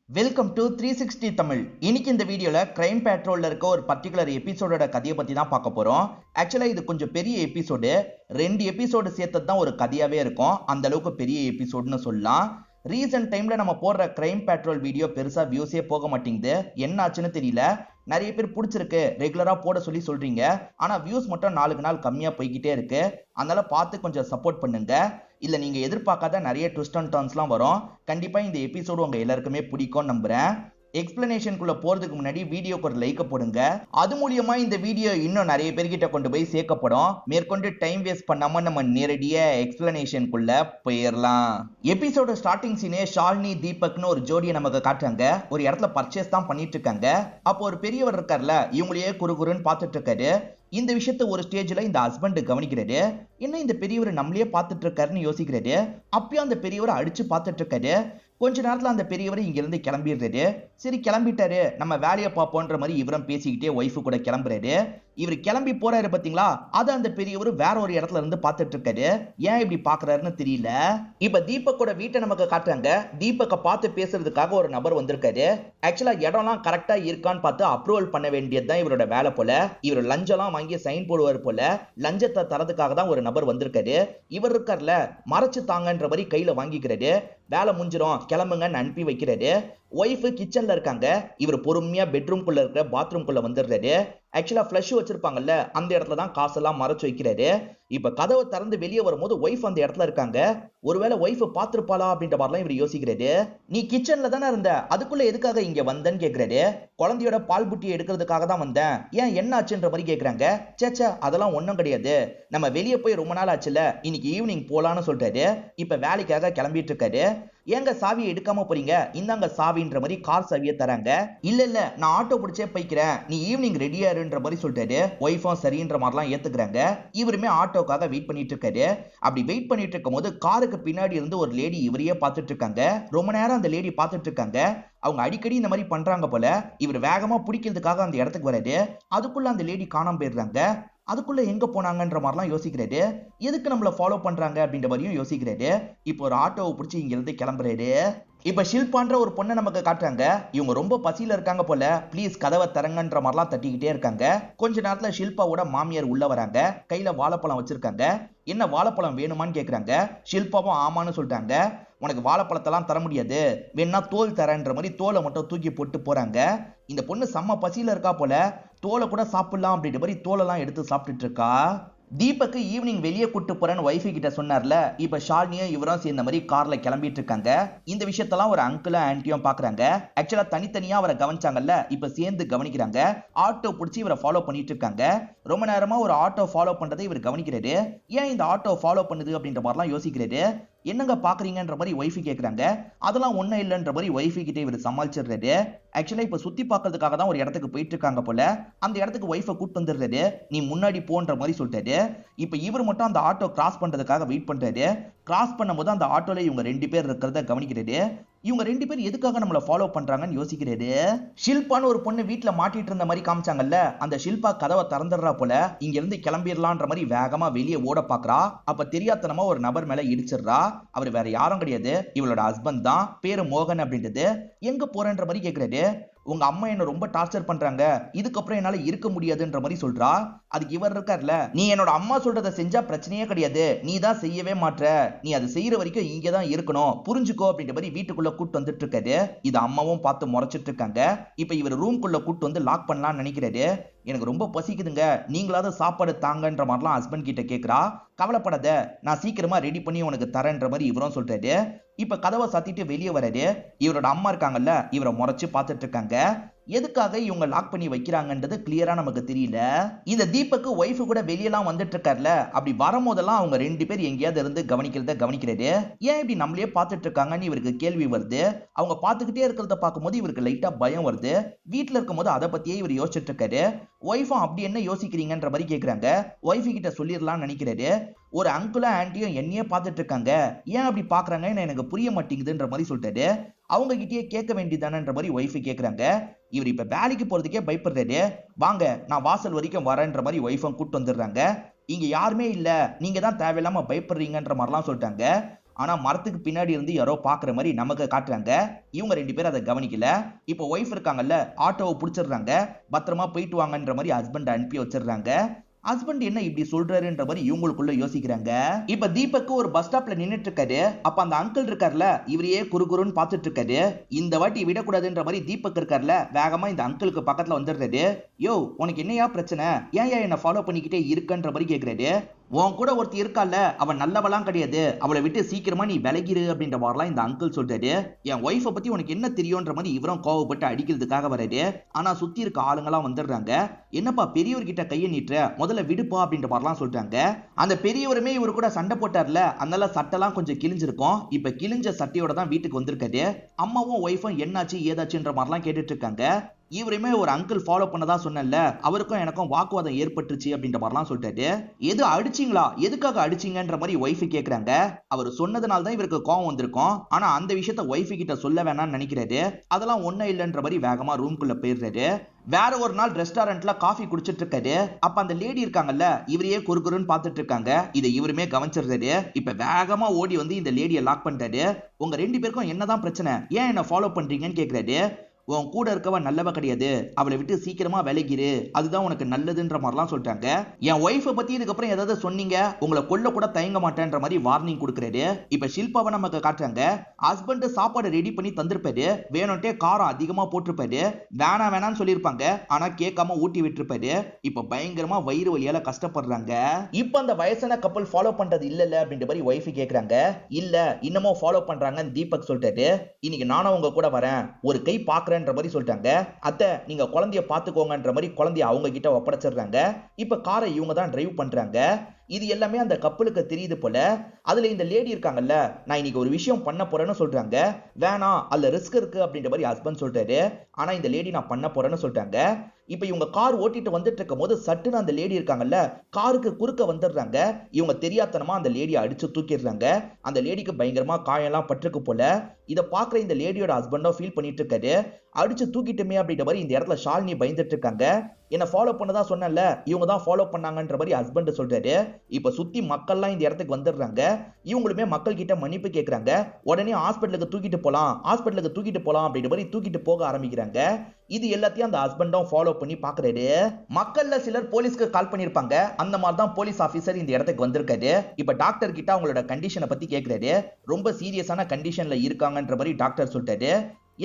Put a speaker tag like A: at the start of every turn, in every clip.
A: Welcome to 360 Tamil. இன்னைக்கு இந்த வீடியோல கிரைம் பேட்ரோல்ல இருக்க ஒரு பர்டிகுலர் எபிசோடோட கதையை பத்தி தான் பார்க்க போறோம். ஆக்சுவலா இது கொஞ்சம் பெரிய எபிசோடு. 2 எபிசோடு சேர்த்தது தான் ஒரு கதையாவே இருக்கும். அந்த அளவுக்கு பெரிய எபிசோடுன்னு சொல்லலாம். ரீசன்ட் டைம்ல நம்ம போடுற கிரைம் பேட்ரோல் வீடியோ பெருசா வியூஸே போக மாட்டேங்குது. என்ன ஆச்சுன்னு தெரியல. நிறைய பேர் பிடிச்சிருக்கு ரெகுலரா போட சொல்றீங்க. ஆனா வியூஸ் மட்டும் நாளுக்கு நாள் கம்மியா போய்கிட்டே இருக்கு. அதனால பார்த்து கொஞ்சம் சப்போர்ட் பண்ணுங்க. இல்ல நீங்க எதிர்பார்க்காத நிறைய ட்விஸ்ட் அண்ட் டர்ன்ஸ்லாம் வரும். கண்டிப்பா இந்த எபிசோடு உங்க எல்லாருக்குமே பிடிக்கும் நம்புறேன். எக்ஸ்பிளனேஷனுக்குள்ள போறதுக்கு முன்னாடி வீடியோக்கு ஒரு லைக் போடுங்க. அது மூலியமா இந்த வீடியோ இன்னும் நிறைய பேர்கிட்ட கொண்டு போய் சேர்க்கப்படும். மேற்கொண்டு டைம் வேஸ்ட் பண்ணாம நம்ம நேரடியா எக்ஸ்பிளனேஷனுக்குள்ள போயிடலாம். எபிசோட ஸ்டார்டிங் சீனே ஷாலினி தீபக்னு ஒரு ஜோடியை நமக்கு காட்டுறாங்க. ஒரு இடத்துல பர்ச்சேஸ் தான் பண்ணிட்டு இருக்காங்க. அப்போ ஒரு பெரியவர் இருக்கார்ல, இவங்களையே குறுகுறுன்னு பார்த்துட்டு இருக்காரு. இந்த விஷயத்த ஒரு ஸ்டேஜ்ல இந்த ஹஸ்பண்ட் கவனிக்கிறாரு. என்ன இந்த பெரியவர் நம்மளையே பார்த்துட்டு இருக்காருன்னு யோசிக்கிறாரு. அப்பயும் அந்த பெரியவரை அடிச்சு பார்த்துட்டு இருக்காரு. கொஞ்ச நேரத்துல அந்த பெரியவர் இங்க இருந்து கிளம்பிடுறாரு. சரி கிளம்பிட்டாரு, நம்ம வேலையை பார்ப்போன்ற மாதிரி இவரும் பேசிக்கிட்டே ஒய்ஃபு கூட கிளம்புறாரு. இவர் கிளம்பி போறாரு பாத்தீங்களா, அது அந்த பெரியவர் வேற ஒரு இடத்துல இருந்து பார்த்துட்டு இருக்காரு. ஏன் இப்படி பாக்குறாருன்னு தெரியல. இப்ப தீபக்கோட வீட்டை நமக்கு காட்டுறாங்க. தீபக்கை பார்த்து பேசுறதுக்காக ஒரு நபர் வந்திருக்காரு. ஆக்சுவலா இடம்லாம் கரெக்டா இருக்கான்னு பார்த்து அப்ரூவல் பண்ண வேண்டியதுதான் இவரோட வேலை போல. இவர் லஞ்சம்லாம் வாங்கி சைன் போடுவார் போல. லஞ்சத்தை தரதுக்காக தான் ஒரு நபர் வந்திருக்காரு. இவர் இருக்கார்ல, மறைச்சு தாங்கன்ற மாதிரி கையில வாங்கிக்கிறாரு. வேலை முடிஞ்சிடும் கிளம்புங்கன்னு அனுப்பி வைக்கிறாரு. ஒய்ஃபு கிச்சன்ல இருக்காங்க. இவர் பொறுமையா பெட்ரூம்குள்ள இருக்கிற பாத்ரூம்குள்ள வந்துடுறாரு. ஆக்சுவலா ஃபிளஷ் வச்சிருப்பாங்கல்ல, அந்த இடத்துல தான் காசெல்லாம் மறைச்சு வைக்கிறாரு. இப்ப கதவை திறந்து வெளியே வரும்போது ஒய்ஃப் அந்த இடத்துல இருக்காங்க. ஒருவேளை ஒய்ஃப் பாத்துருப்பாளா அப்படின்ற மாதிரிலாம் இவர் யோசிக்கிறாரு. நீ கிச்சன்ல தானே இருந்த, அதுக்குள்ள எதுக்காக இங்க வந்தன்னு கேக்குறாரு. குழந்தையோட பால் புட்டியை எடுக்கிறதுக்காக தான் வந்தேன். ஏன் என்ன ஆச்சுன்ற மாதிரி கேக்குறாங்க. சேச்சா அதெல்லாம் ஒண்ணும் கிடையாது, நம்ம வெளியே போய் ரொம்ப நாள் ஆச்சுல, இன்னைக்கு ஈவினிங் போலான்னு சொல்றாரு. இப்ப வேலைக்காக கிளம்பிட்டு இருக்காரு. ஏங்க சாவியை எடுக்காம போறீங்க, இந்தாங்க சாவின்ற மாதிரி கார் சாவியை தராங்க. இல்ல நான் ஆட்டோ பிடிச்சே போய்க்கிறேன், நீ ஈவினிங் ரெடியா இருன்ற மாதிரி சொல்றாரு. ஒய்ஃபும் சரின்ற மாதிரிலாம் ஏத்துக்கிறாங்க. இவருமே ஆட்டோக்காக வெயிட் பண்ணிட்டு இருக்காரு. அப்படி வெயிட் பண்ணிட்டு இருக்கும் போது காருக்கு பின்னாடி இருந்து ஒரு லேடி இவரையே பார்த்துட்டு இருக்காங்க. ரொம்ப நேரம் அந்த லேடி பார்த்துட்டு இருக்காங்க. அவங்க அடிக்கடி இந்த மாதிரி பண்றாங்க போல. இவர் வேகமா பிடிக்கிறதுக்காக அந்த இடத்துக்கு வராரு. அதுக்குள்ள அந்த லேடி காணாம போயிடுறாங்க. அதுக்குள்ள எங்க போனாங்கன்ற மாதிரிலாம் யோசிக்கிறாரு. எதுக்கு நம்மள ஃபாலோ பண்றாங்க அப்படின்ற மாதிரியும் யோசிக்கிறாரு. இப்போ ஒரு ஆட்டோவை பிடிச்சி இங்க இருந்து கிளம்புறாரு. இப்ப ஷில்பான்ற ஒரு பொண்ணை நமக்கு காட்டுறாங்க. இவங்க ரொம்ப பசியில இருக்காங்க போல. ப்ளீஸ் கதவை தரங்கன்ற மாதிரிலாம் தட்டிக்கிட்டே இருக்காங்க. கொஞ்ச நேரத்துல ஷில்பாவோட மாமியார் உள்ள வராங்க. கையில வாழைப்பழம் வச்சிருக்காங்க. என்ன வாழைப்பழம் வேணுமான்னு கேக்குறாங்க. ஷில்பாவும் ஆமான்னு சொல்லிட்டாங்க. உனக்கு வாழைப்பழத்தெல்லாம் தர முடியாது, வேணா தோல் தரன்ற மாதிரி தோலை மட்டும் தூக்கி போட்டு போறாங்க. இந்த பொண்ணு செம்ம பசியில இருக்கா போல. தோலை கூட சாப்பிடலாம் அப்படின்ற மாதிரி தோலெல்லாம் எடுத்து சாப்பிட்டுட்டு இருக்கா. தீபக்கு ஈவினிங் வெளியே கூட்டு போறேன்னு ஒய்ஃபு கிட்ட சொன்னார்ல. இப்ப ஷாலினியும் இவரும் சேர்ந்த மாதிரி கார்ல கிளம்பிட்டு இருக்காங்க. இந்த விஷயத்தெல்லாம் ஒரு அங்கிளும் ஆன்ட்டியும் பாக்குறாங்க. ஆக்சுவலா தனித்தனியா அவரை கவனிச்சாங்கல்ல, இப்ப சேர்ந்து கவனிக்கிறாங்க. ஆட்டோ பிடிச்சி இவரை ஃபாலோ பண்ணிட்டு இருக்காங்க. ரொம்ப நேரமா ஒரு ஆட்டோ ஃபாலோ பண்றதை இவர் கவனிக்கிறாரு. ஏன் இந்த ஆட்டோ ஃபாலோ பண்ணுது அப்படின்ற மாதிரிலாம் யோசிக்கிறாரு. என்னங்க பாக்குறீங்கன்ற மாதிரி ஒய்ஃபு கேக்குறாங்க. அதெல்லாம் ஒண்ணும் இல்லைன்ற மாதிரி ஒய்ஃபு கிட்ட இவர் சமாளிச்சிடுறாரு. ஆக்சுவலா இப்ப சுத்தி பார்க்கறதுக்காக தான் ஒரு இடத்துக்கு போயிட்டு இருக்காங்க போல. அந்த இடத்துக்கு ஒய்ஃபை கூட்டு வந்துடுறாரு. நீ முன்னாடி போன்ற மாதிரி சொல்லிட்டாரு. இப்ப இவர் மட்டும் அந்த ஆட்டோ கிராஸ் பண்றதுக்காக வெயிட் பண்றாரு. கிராஸ் பண்ணும்போது அந்த ஆட்டோல இவங்க 2 பேர் இருக்கிறத கவனிக்கிறாரு. இவங்க 2 பேர் எதுக்காக நம்மள ஃபாலோ பண்றாங்கன்னு யோசிக்கிறாரு. ஷில்பான்னு ஒரு பொண்ணு வீட்டுல மாட்டிட்டு இருந்த மாதிரி காமிச்சாங்கல்ல, அந்த ஷில்பா கதவை திறந்துடுறா போல. இங்க இருந்து கிளம்பிடலான்ற மாதிரி வேகமா வெளியே ஓட பாக்குறா. அப்ப தெரியாதனமா ஒரு நபர் மேல இடிச்சிடுறா. அவர் வேற யாரும் கிடையாது, இவளோட ஹஸ்பண்ட் தான். பேரு மோகன் அப்படின்றது. எங்க போறன்ற மாதிரி கேக்குறாரு. உங்க அம்மா என்ன ரொம்ப டார்ச்சர் பண்றாங்க, இதுக்கப்புறம் என்னால இருக்க முடியாதுன்ற மாதிரி சொல்றா. அதுக்கு இவர் இருக்கார்ல, நீ என்னோட அம்மா சொல்றதை செஞ்சா பிரச்சனையே கிடையாது, நீ தான் செய்யவே மாட்ற, நீ அதை செய்யற வரைக்கும் இங்கே தான் இருக்கணும், புரிஞ்சுக்கோ அப்படின்ற மாதிரி வீட்டுக்குள்ள கூட்டு வந்துட்டு இருக்காரு. இது அம்மாவும் பார்த்து முறைச்சிட்டு இருக்காங்க. இப்ப இவர் ரூம்குள்ள கூட்டு வந்து லாக் பண்ணலாம்னு நினைக்கிறாரு. எனக்கு ரொம்ப பசிக்குதுங்க, நீங்களாவது சாப்பாடு தாங்கன்ற மாதிரிலாம் ஹஸ்பண்ட் கிட்ட கேட்கிறா. கவலைப்படாத, நான் சீக்கிரமா ரெடி பண்ணி உனக்கு தரேன்ற மாதிரி இவரும் சொல்றாரு. இப்ப கதவை சாத்திட்டு வெளியே வராரு. இவரோட அம்மா இருக்காங்கல்ல, இவரை முறைச்சு பார்த்துட்டு இருக்காங்க. எதுக்காக இவங்க லாக் பண்ணி வைக்கிறாங்கன்றது கிளியரா நமக்கு தெரியல. இந்த தீபக்கு ஒய்ஃபு கூட வெளியெல்லாம் வந்துட்டு இருக்காருல, அப்படி வரும்போதெல்லாம் அவங்க 2 பேர் எங்கேயாவது இருந்து கவனிக்கிறாரு. ஏன் இப்படி நம்மளே பார்த்துட்டு இருக்காங்கன்னு இவருக்கு கேள்வி வருது. அவங்க பார்த்துக்கிட்டே இருக்கிறத பார்க்கும்போது இவருக்கு லைட்டா பயம் வருது. வீட்டுல இருக்கும் போது அதை பத்தியே இவர் யோசிச்சுட்டு இருக்காரு. ஒய்ஃபும் அப்படி என்ன யோசிக்கிறீங்கன்ற மாதிரி கேக்குறாங்க. ஒய்ஃபு கிட்ட சொல்லிடலாம்னு நினைக்கிறாரு. ஒரு அங்கிளும் ஆன்ட்டியும் என்னையே பார்த்துட்டு இருக்காங்க, ஏன் அப்படி பாக்குறாங்கன்னு எனக்கு புரிய மாட்டேங்குதுன்ற மாதிரி சொல்லிட்டாரு. அவங்க கிட்டயே கேட்க வேண்டியதானன்ற மாதிரி ஒய்ஃபு கேக்குறாங்க. இவர் இப்ப வேலைக்கு போறதுக்கே பயப்படுறாரு. வாங்க நான் வாசல் வரைக்கும் வரேன்ற மாதிரி ஒய்ஃபும் கூட்டு வந்துடுறாங்க. இங்க யாருமே இல்ல, நீங்க தான் தேவையில்லாம பயப்படுறீங்கன்ற மாதிரிலாம் சொல்லிட்டாங்க. ஆனா மரத்துக்கு பின்னாடி இருந்து யாரோ பாக்குற மாதிரி நமக்கு காட்டுறாங்க. இவங்க 2 பேரும் அதை கவனிக்கல. இப்போ ஒய்ஃப் இருக்காங்கல்ல, ஆட்டோவை புடிச்சிடுறாங்க. பத்திரமா போயிட்டு வாங்கன்ற மாதிரி ஹஸ்பண்ட் அனுப்பி வச்சிடுறாங்க. ஹஸ்பண்ட் என்ன இப்படி சொல்றாருன்ற மாதிரி இவங்களுக்குள்ள யோசிக்கிறாங்க. இப்ப தீபக் ஒரு பஸ் ஸ்டாப்ல நின்னுட்டு இருக்காரு. அப்ப அந்த அங்கிள் இருக்கார்ல, இவரையே குறுகுறுன்னு பாத்துட்டு இருக்காரு. இந்த வாட்டி விடக்கூடாதுன்ற மாதிரி தீபக் இருக்கார்ல, வேகமா இந்த அங்கிளுக்கு பக்கத்துல வந்துடுறாரு. யோ, உனக்கு என்னையா பிரச்சனை, ஏன் என்ன ஃபாலோ பண்ணிக்கிட்டே இருக்கன்ற மாதிரி கேக்குறாரு. உன் கூட ஒருத்தி இருக்கால, அவன் நல்லவெல்லாம் கிடையாது, அவளை விட்டு சீக்கிரமா நீ விலகிரு அப்படின்ற மாதிரிலாம் இந்த அங்கிள் சொல்றாரு. என் ஒய்ஃபை பத்தி உனக்கு என்ன தெரியும்ன்ற மாதிரி இவரும் கோவப்பட்டு அடிக்கிறதுக்காக வராரு. ஆனா சுத்தி இருக்க ஆளுங்கெல்லாம் வந்துடுறாங்க. என்னப்பா பெரியவர்கிட்ட கையை நீட்டுற, முதல்ல விடுப்பா அப்படின்ற மாதிரிலாம் சொல்றாங்க. அந்த பெரியவருமே இவரு கூட சண்டை போட்டார்ல, அதனால சட்டெல்லாம் கொஞ்சம் கிழிஞ்சிருக்கும். இப்ப கிழிஞ்ச சட்டையோட தான் வீட்டுக்கு வந்திருக்காரு. அம்மாவும் ஒய்ஃபும் என்னாச்சு ஏதாச்சுன்ற மாதிரிலாம் கேட்டுட்டு இருக்காங்க. இவருமே ஒரு அங்கிள் ஃபாலோ பண்ணதா சொன்னல, அவருக்கும் எனக்கும் வாக்குவாதம் ஏற்பட்டுச்சு அப்படின்ற மாதிரிலாம் சொல்லிட்டாரு. எது அடிச்சிங்களா, எதுக்காக அடிச்சிங்கன்ற மாதிரி ஒய்ஃப் கேக்குறாங்க. அவர் சொன்னதுனால தான் இவருக்கு கோவம் வந்திருக்கும். ஆனா அந்த விஷயத்த ஒய்ஃப் கிட்ட சொல்ல வேணாம்னு நினைக்கிறாரு. அதெல்லாம் ஒண்ணும் இல்லைன்ற மாதிரி வேகமா ரூம்குள்ள போயிடுறாரு. வேற ஒரு நாள் ரெஸ்டாரண்ட்ல காஃபி குடிச்சிட்டு இருக்காரு. அப்ப அந்த லேடி இருக்காங்கல்ல, இவரையே குறுகுறுன்னு பாத்துட்டு இருக்காங்க. இதை இவருமே கவனிச்சிடுறாரு. இப்ப வேகமா ஓடி வந்து இந்த லேடியை லாக் பண்ணிட்டாரு. உங்க 2 பேருக்கும் என்னதான் பிரச்சனை, ஏன் என்ன ஃபாலோ பண்றீங்கன்னு கேக்குறாரு. உன் கூட இருக்கவ நல்லவ கிடையாது, அவளை விட்டு சீக்கிரமா விலகிரு, அதுதான் உனக்கு நல்லதுன்ற மாதிரிலாம் சொல்றாங்க. என் ஒய்ஃபை பத்தி இதுக்கப்புறம் ஏதாவது சொன்னீங்க, உங்களை கொல்ல கூட தயங்க மாட்டேன்ற மாதிரி வார்னிங் கொடுக்குறாரு. இப்ப ஷில்பாவை நமக்கு காட்டுறாங்க. ஹஸ்பண்ட் சாப்பாடு ரெடி பண்ணி தந்திருப்பாரு. வேணும்ட்டே காரம் அதிகமா போட்டிருப்பாரு. வேணான்னு சொல்லியிருப்பாங்க, ஆனா கேட்காம ஊட்டி விட்டுருப்பாரு. இப்ப பயங்கரமா வயிறு வலியால கஷ்டப்படுறாங்க. இப்ப அந்த வயசான கப்பல் ஃபாலோ பண்றது இல்ல அப்படின்ற மாதிரி ஒய்ஃப் கேக்குறாங்க. இல்ல, இன்னமும் ஃபாலோ பண்றாங்க தீபக் சொல்லிட்டாரு. இன்னைக்கு நானும் உங்க கூட வரேன், ஒரு கை பாக்குறேன் மாதிரி சொல்லிட்டாங்க. அத்தை, நீங்க குழந்தைய பாத்துக்கோங்கன்ற மாதிரி குழந்தைய அவங்க கிட்ட ஒப்படைச்சிடுறாங்க. இப்ப காரை இவங்க தான் டிரைவ் பண்றாங்க. இது எல்லாமே அந்த கப்பலுக்கு தெரியுது போல. அதுல இந்த லேடி இருக்காங்கல்ல, நான் இன்னைக்கு ஒரு விஷயம் பண்ண போறேன்னு சொல்றாங்க. வேணாம், அதுல ரிஸ்க் இருக்கு அப்படின்ற மாதிரி ஹஸ்பண்ட் சொல்றாரு. ஆனா இந்த லேடி நான் பண்ண போறேன்னு சொல்றாங்க. இப்ப இவங்க கார் ஓட்டிட்டு வந்துட்டு இருக்கும் போது சட்டுன்னு அந்த லேடி இருக்காங்கல்ல, காருக்கு குறுக்க வந்துடுறாங்க. இவங்க தெரியாதனமா அந்த லேடியை அடிச்சு தூக்கிடுறாங்க. அந்த லேடிக்கு பயங்கரமா காயெல்லாம் பட்டிருக்கு போல. இதை பாக்குற இந்த லேடியோட ஹஸ்பண்டும் ஃபீல் பண்ணிட்டு இருக்காரு. அடிச்சு தூக்கிட்டுமே அப்படின்ற மாதிரி இந்த இடத்துல ஷாலினி பயந்துட்டு இருக்காங்க. என்ன ஃபாலோ பண்ணதா சொன்னல, இவங்க தான் ஃபாலோ பண்ணாங்கன்ற மாதிரி ஹஸ்பண்ட் சொல்றாரு. இப்ப சுத்தி மக்கள்லாம் இந்த இடத்துக்கு வந்துடுறாங்க. இவங்களுமே மக்கள் கிட்ட மன்னிப்பு கேட்கறாங்க. உடனே ஹாஸ்பிட்டலுக்கு தூக்கிட்டு போலாம் அப்படின்ற மாதிரி தூக்கிட்டு போக ஆரம்பிக்கிறாங்க. இது எல்லாத்தையும் அந்த ஹஸ்பண்டும் ஃபாலோ பண்ணி பாக்குறாரு. மக்கள்ல சிலர் போலீஸ்க்கு கால் பண்ணிருப்பாங்க. அந்த மாதிரி தான் போலீஸ் ஆபீசர் இந்த இடத்துக்கு வந்திருக்காரு. இப்ப டாக்டர் கிட்ட அவங்களோட கண்டிஷனை பத்தி கேட்கிறாரு. ரொம்ப சீரியஸான கண்டிஷன்ல இருக்காங்கன்ற மாதிரி டாக்டர் சொல்லிட்டாரு.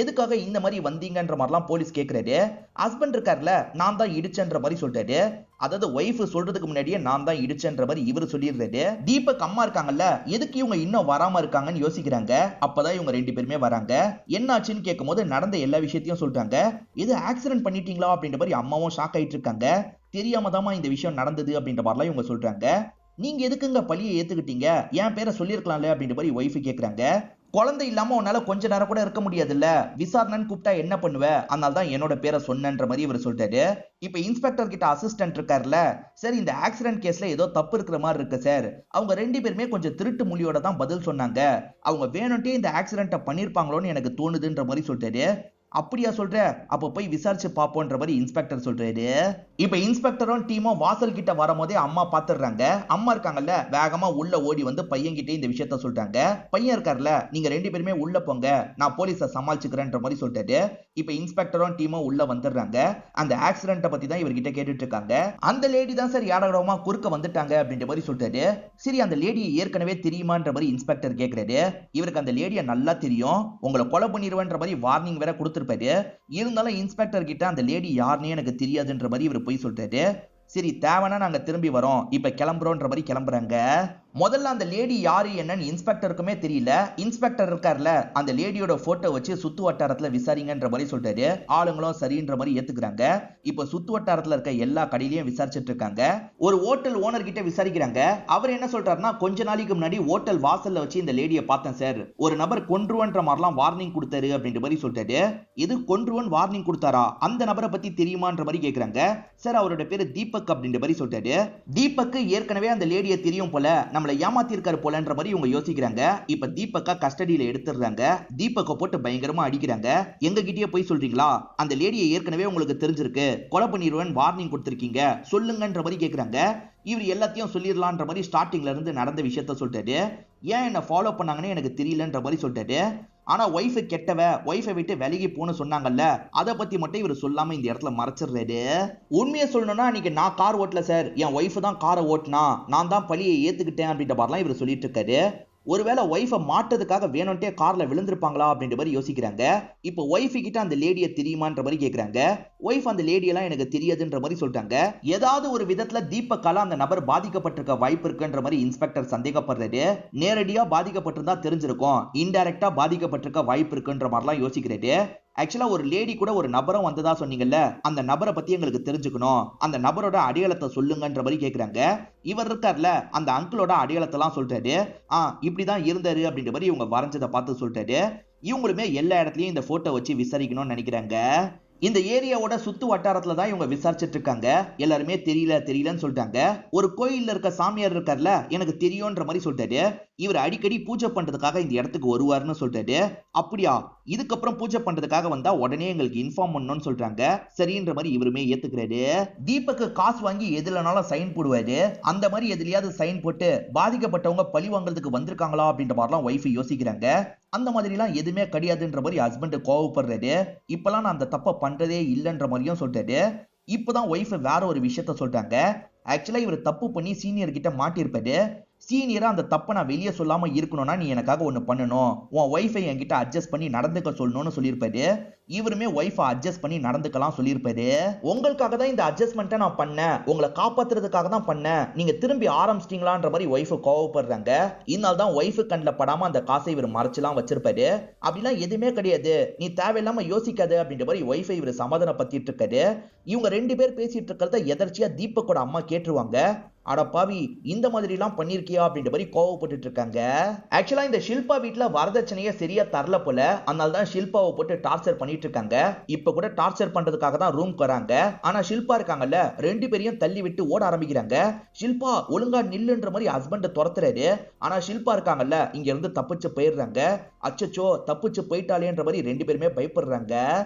A: எதுக்காக இந்த மாதிரி வந்தீங்கன்ற மாதிரிலாம் போலீஸ் கேட்கிறாரு. ஹஸ்பண்ட் இருக்கார்ல, நான் தான் இடிச்சன்ற மாதிரி சொல்லிட்டாரு. அதாவது ஒய்ஃப் சொல்றதுக்கு முன்னாடியே நான் தான் இடிச்சன்ற மாதிரி இவரு சொல்லிடுறாரு. தீபக் அம்மா இருக்காங்கல்ல, எதுக்கு இவங்க இன்னும் வராம இருக்காங்கன்னு யோசிக்கிறாங்க. அப்பதான் இவங்க 2 பேருமே வராங்க. என்னாச்சுன்னு கேட்கும் போது நடந்த எல்லா விஷயத்தையும் சொல்றாங்க. இது ஆக்சிடென்ட் பண்ணிட்டீங்களா அப்படின்ற மாதிரி அம்மாவும் ஷாக் ஆயிட்டு இருக்காங்க. தெரியாம தாமா இந்த விஷயம் நடந்தது அப்படின்ற மாதிரிலாம் இவங்க சொல்றாங்க. நீங்க எதுக்குங்க பழியை ஏத்துக்கிட்டீங்க, என் பேரை சொல்லியிருக்கலாம்ல அப்படின்ற மாதிரி ஒய்ஃப் கேட்கறாங்க. குழந்தை இல்லாம உன்னால கொஞ்ச நேரம் கூட இருக்க முடியாதுல்ல, விசாரணைன்னு கூப்பிட்டா என்ன பண்ணுவ, அதனால தான் என்னோட பேரை சொன்னன்ற மாதிரி இவர் சொல்லிட்டாரு. இப்ப இன்ஸ்பெக்டர் கிட்ட அசிஸ்டன்ட் இருக்காருல்ல, சார் இந்த ஆக்சிடென்ட் கேஸ்ல ஏதோ தப்பு இருக்கிற மாதிரி இருக்கு சார், அவங்க 2 பேருமே கொஞ்சம் திருட்டு மொழியோட தான் பதில் சொன்னாங்க, அவங்க வேணும்ட்டே இந்த ஆக்சிடென்ட்டை பண்ணிருப்பாங்களோன்னு எனக்கு தோணுதுன்ற மாதிரி சொல்லிட்டாரு. அப்படியா சொல்ற, அப்ப போய் விசாரிச்சு பாப்போன்ற மாதிரி இன்ஸ்பெக்டர் சொல்றாரு. இப்ப இன்ஸ்பெக்டரும் டீமும் வாசல் கிட்ட வரும்போதே அம்மா பாத்துறாங்க. அம்மா இருக்காங்கல்ல, வேகமா உள்ள ஓடி வந்து பையன் கிட்ட இந்த விஷயத்த சொல்றாங்க. பையன் இருக்காருல, நீங்க 2 பேருமே உள்ள போங்க, நான் போலீஸை சமாளிச்சுக்கிறேன்ற மாதிரி சொல்லிட்டாரு. இப்ப இன்ஸ்பெக்டரும் டீமும் உள்ள வந்துடுறாங்க. அந்த ஆக்சிடென்ட்டை பத்தி தான் இவர்கிட்ட கேட்டுட்டு இருக்காங்க. அந்த லேடி தான் சார் யாரடமா குறுக்க வந்துட்டாங்க அப்படின்ற மாதிரி சொல்லிட்டாரு. சரி, அந்த லேடியை ஏற்கனவே தெரியுமான்ற மாதிரி இன்ஸ்பெக்டர் கேட்கிறாரு. இவருக்கு அந்த லேடியை நல்லா தெரியும், உங்களை கொலை பண்ணிடுவேன்ற மாதிரி வார்னிங் வேற கொடுத்து இருந்தாலும் இன்ஸ்பெக்டர் கிட்ட அந்த லேடி யாருன்னு எனக்கு தெரியாதுன்ற மாதிரி இவர் போய் சொல்றாரு. சரி, தேவைன்னா நாங்க திரும்பி வரோம், இப்ப கிளம்புறோன்ற மாதிரி கிளம்புறாங்க. முதல்ல அந்த லேடி யாரு என்னன்னு இன்ஸ்பெக்டருக்குமே தெரியல. இன்ஸ்பெக்டர் இருக்கார்ல, அந்த லேடியோட போட்டோ வச்சு சுத்து வட்டாரத்துல விசாரிங்கன்ற மாதிரி சொல்றாரு. ஆளுங்களும் சரின்ற மாதிரி ஏத்துக்கிறாங்க. இப்ப சுத்து வட்டாரத்துல இருக்க எல்லா கடையிலயும் விசாரிச்சுட்டு இருக்காங்க. ஒரு ஹோட்டல் ஓனர் கிட்ட விசாரிக்கிறாங்க. அவர் என்ன சொல்றாருன்னா, கொஞ்ச நாளைக்கு முன்னாடி ஹோட்டல் வாசல்ல வச்சு இந்த லேடியை பார்த்தேன் சார், ஒரு நபர் கொன்றுவன்ற மாதிரிலாம் வார்னிங் கொடுத்தாரு அப்படின்ற மாதிரி சொல்றாரு. இது கொன்றுவன் வார்னிங் கொடுத்தாரா, அந்த நபரை பத்தி தெரியுமான்ற மாதிரி கேக்குறாங்க. சார், அவரோட பேரு தீபக் அப்படின்ற மாதிரி சொல்றாரு. தீபக் ஏற்கனவே அந்த லேடியை தெரியும் போல, நம்மள ஏமாத்தி இருக்காரு போலன்ற மாதிரி இவங்க யோசிக்கிறாங்க. இப்ப தீபக்கா கஸ்டடியில எடுத்துறாங்க. தீபக்க போட்டு பயங்கரமா அடிக்கிறாங்க. எங்க கிட்டயே போய் சொல்றீங்களா, அந்த லேடியை ஏற்கனவே உங்களுக்கு தெரிஞ்சிருக்கு, கொலை பண்ணிடுவேன் வார்னிங் கொடுத்திருக்கீங்க, சொல்லுங்கன்ற மாதிரி கேக்குறாங்க. இவர் எல்லாத்தையும் சொல்லிடலான்ற மாதிரி ஸ்டார்டிங்ல இருந்து நடந்த விஷயத்த சொல்லிட்டாரு. ஏன் என்ன ஃபாலோ பண்ணாங்கன்னு எனக்கு தெரியலன்ற மாதிரி சொல்லிட்டாரு. ஆனா ஒய்ஃப் கெட்டவ, ஒய்ஃபை விட்டு விலகி போன்னு சொன்னாங்கல்ல, அதை பத்தி மட்டும் இவர் சொல்லாம இந்த இடத்துல மறைச்சிடுறாரு. உண்மையை சொல்லணும்னா அன்னைக்கு நான் கார் ஓட்டல சார், என் ஒய்ஃப் தான் காரை ஓட்டினா, நான் தான் பழியை ஏத்துக்கிட்டேன் அப்படின்ற மாதிரிலாம் இவர் சொல்லிட்டு இருக்காரு. ஒருவேளை ஒய்ஃபை மாட்டதுக்காக வேணும்ட்டே கார்ல விழுந்திருப்பாங்களா அப்படின்ற மாதிரி யோசிக்கிறாங்க. இப்போ ஒய்ஃப் கிட்ட அந்த லேடியை தெரியுமான்ற மாதிரி கேக்குறாங்க. ஒய்ஃப் அந்த லேடியெல்லாம் எனக்கு தெரியாதுன்ற மாதிரி சொல்லிட்டாங்க. ஏதாவது ஒரு விதத்துல தீபக்கால அந்த நபர் பாதிக்கப்பட்டிருக்க வாய்ப்பு இருக்குன்ற மாதிரி இன்ஸ்பெக்டர் சந்தேகப்படுறாரு. நேரடியா பாதிக்கப்பட்டிருந்தா தெரிஞ்சிருக்கும், இன்டைரக்டா பாதிக்கப்பட்டிருக்க வாய்ப்பு இருக்குன்ற மாதிரிலாம் யோசிக்கிறாரு. ஆக்சுவலா ஒரு லேடி கூட ஒரு நபரும் வந்ததா சொன்னீங்கல்ல, அந்த நபரை பத்தி எங்களுக்கு தெரிஞ்சுக்கணும், அந்த நபரோட அடையாளத்தை சொல்லுங்கன்ற மாதிரி கேக்குறாங்க. இவர் இருக்கார்ல அந்த அங்கிளோட அடையாளத்தை எல்லாம் சொல்றாரு. இப்படிதான் இருந்தாரு அப்படின்ற மாதிரி இவங்க வரைஞ்சதை பார்த்து சொல்றாரு. இவங்களுமே எல்லா இடத்துலயும் இந்த போட்டோ வச்சு விசாரிக்கணும்னு நினைக்கிறாங்க. இந்த ஏரியாவோட சுத்து வட்டாரத்துல தான் இவங்க விசாரிச்சுட்டு இருக்காங்க. எல்லாருமே தெரியலன்னு சொல்லிட்டாங்க. ஒரு கோயில்ல இருக்க சாமியார் இருக்கார்ல, எனக்கு தெரியும்ன்ற மாதிரி சொல்லிட்டாரு. இவர் அடிக்கடி பூஜை பண்றதுக்காக இந்த இடத்துக்கு வருவாருன்னு சொல்லிட்டாரு. அப்படியா, இதுக்கப்புறம் பூஜை பண்றதுக்காக வந்தா உடனே எங்களுக்கு இன்ஃபார்ம் பண்ணணும்னு சொல்றாங்க. சரின்ற மாதிரி இவருமே ஏத்துக்கிறாரு. தீபக்கு காசு வாங்கி எதுலனாலும் சைன் போடுவாரு. அந்த மாதிரி எதுலயாவது சைன் போட்டு பாதிக்கப்பட்டவங்க பழி வாங்குறதுக்கு வந்திருக்காங்களா அப்படின்ற மாதிரிலாம் ஒய்ஃப் யோசிக்கிறாங்க. அந்த மாதிரி எல்லாம் எதுவுமே கிடையாதுன்ற மாதிரி ஹஸ்பண்ட் கோவப்படுறாரு. இப்பெல்லாம் நான் அந்த தப்பை பண்றதே இல்லைன்ற மாதிரியும் சொல்றாரு. இப்பதான் ஒய்ஃப் வேற ஒரு விஷயத்த சொல்றாங்க. ஆக்சுவலா இவர் தப்பு பண்ணி சீனியர் கிட்ட மாட்டிருப்பாரு. சீனியரா அந்த தப்பை நான் வெளியே சொல்லாம இருக்கணும்னா நீ எனக்காக ஒண்ணு பண்ணணும், உன் ஒய்ஃபை என்கிட்ட அட்ஜஸ்ட் பண்ணி நடந்துக்க சொல்லணும்னு சொல்லியிருப்பாரு. இவருமே ஒய்ஃபை அட்ஜஸ்ட் பண்ணி நடந்துக்கலாம் சொல்லியிருப்பாரு. உங்களுக்காக தான் இந்த அட்ஜஸ்ட்மெண்ட்டை நான் பண்ணேன், உங்களை காப்பாத்துறதுக்காக தான் பண்ணேன், நீங்க திரும்பி ஆரம்பிச்சிட்டீங்களான்ற மாதிரி ஒய்ஃபை கோவப்படுறாங்க. இதனால தான் ஒய்ஃபு கண்ணில் படாம அந்த காசை இவர் மறைச்செல்லாம் வச்சிருப்பாரு. அப்படிலாம் எதுவுமே கிடையாது, நீ தேவையில்லாம யோசிக்காது அப்படின்ற மாதிரி ஒய்ஃபை இவர் சமாதானப்படுத்திட்டு இருக்காரு. இவங்க ரெண்டு பேர் பேசிட்டு இருக்கிறத எதர்ச்சியா தீபக்கோட அம்மா கேட்டுருவாங்க. அட பாவி, இந்த மாதிரி எல்லாம் பண்ணிருக்கியா அப்படின்ற மாதிரி கோவப்பட்டு இருக்காங்க. ஆக்சுவலா இந்த ஷில்பா வீட்டுல வரதட்சணையை சரியா தரல போல, அதனால தான் ஷில்பாவை போட்டு டார்ச்சர் பண்ணிட்டு இருக்காங்க. இப்ப கூட டார்ச்சர் பண்றதுக்காக தான் ரூம் வராங்க. ஆனா ஷில்பா இருக்காங்கல்ல, ரெண்டு பேரையும் தள்ளி விட்டு ஓட ஆரம்பிக்கிறாங்க. ஷில்பா ஒழுங்கா நில்லுன்ற மாதிரி ஹஸ்பண்ட் துரத்துறாரு. ஆனா ஷில்பா இருக்காங்கல்ல, இங்க இருந்து தப்பிச்சு போயிடுறாங்க. அச்சச்சோ தப்பிச்சு போயிட்டாலேன்ற மாதிரி ரெண்டு பேருமே பயப்படுறாங்க.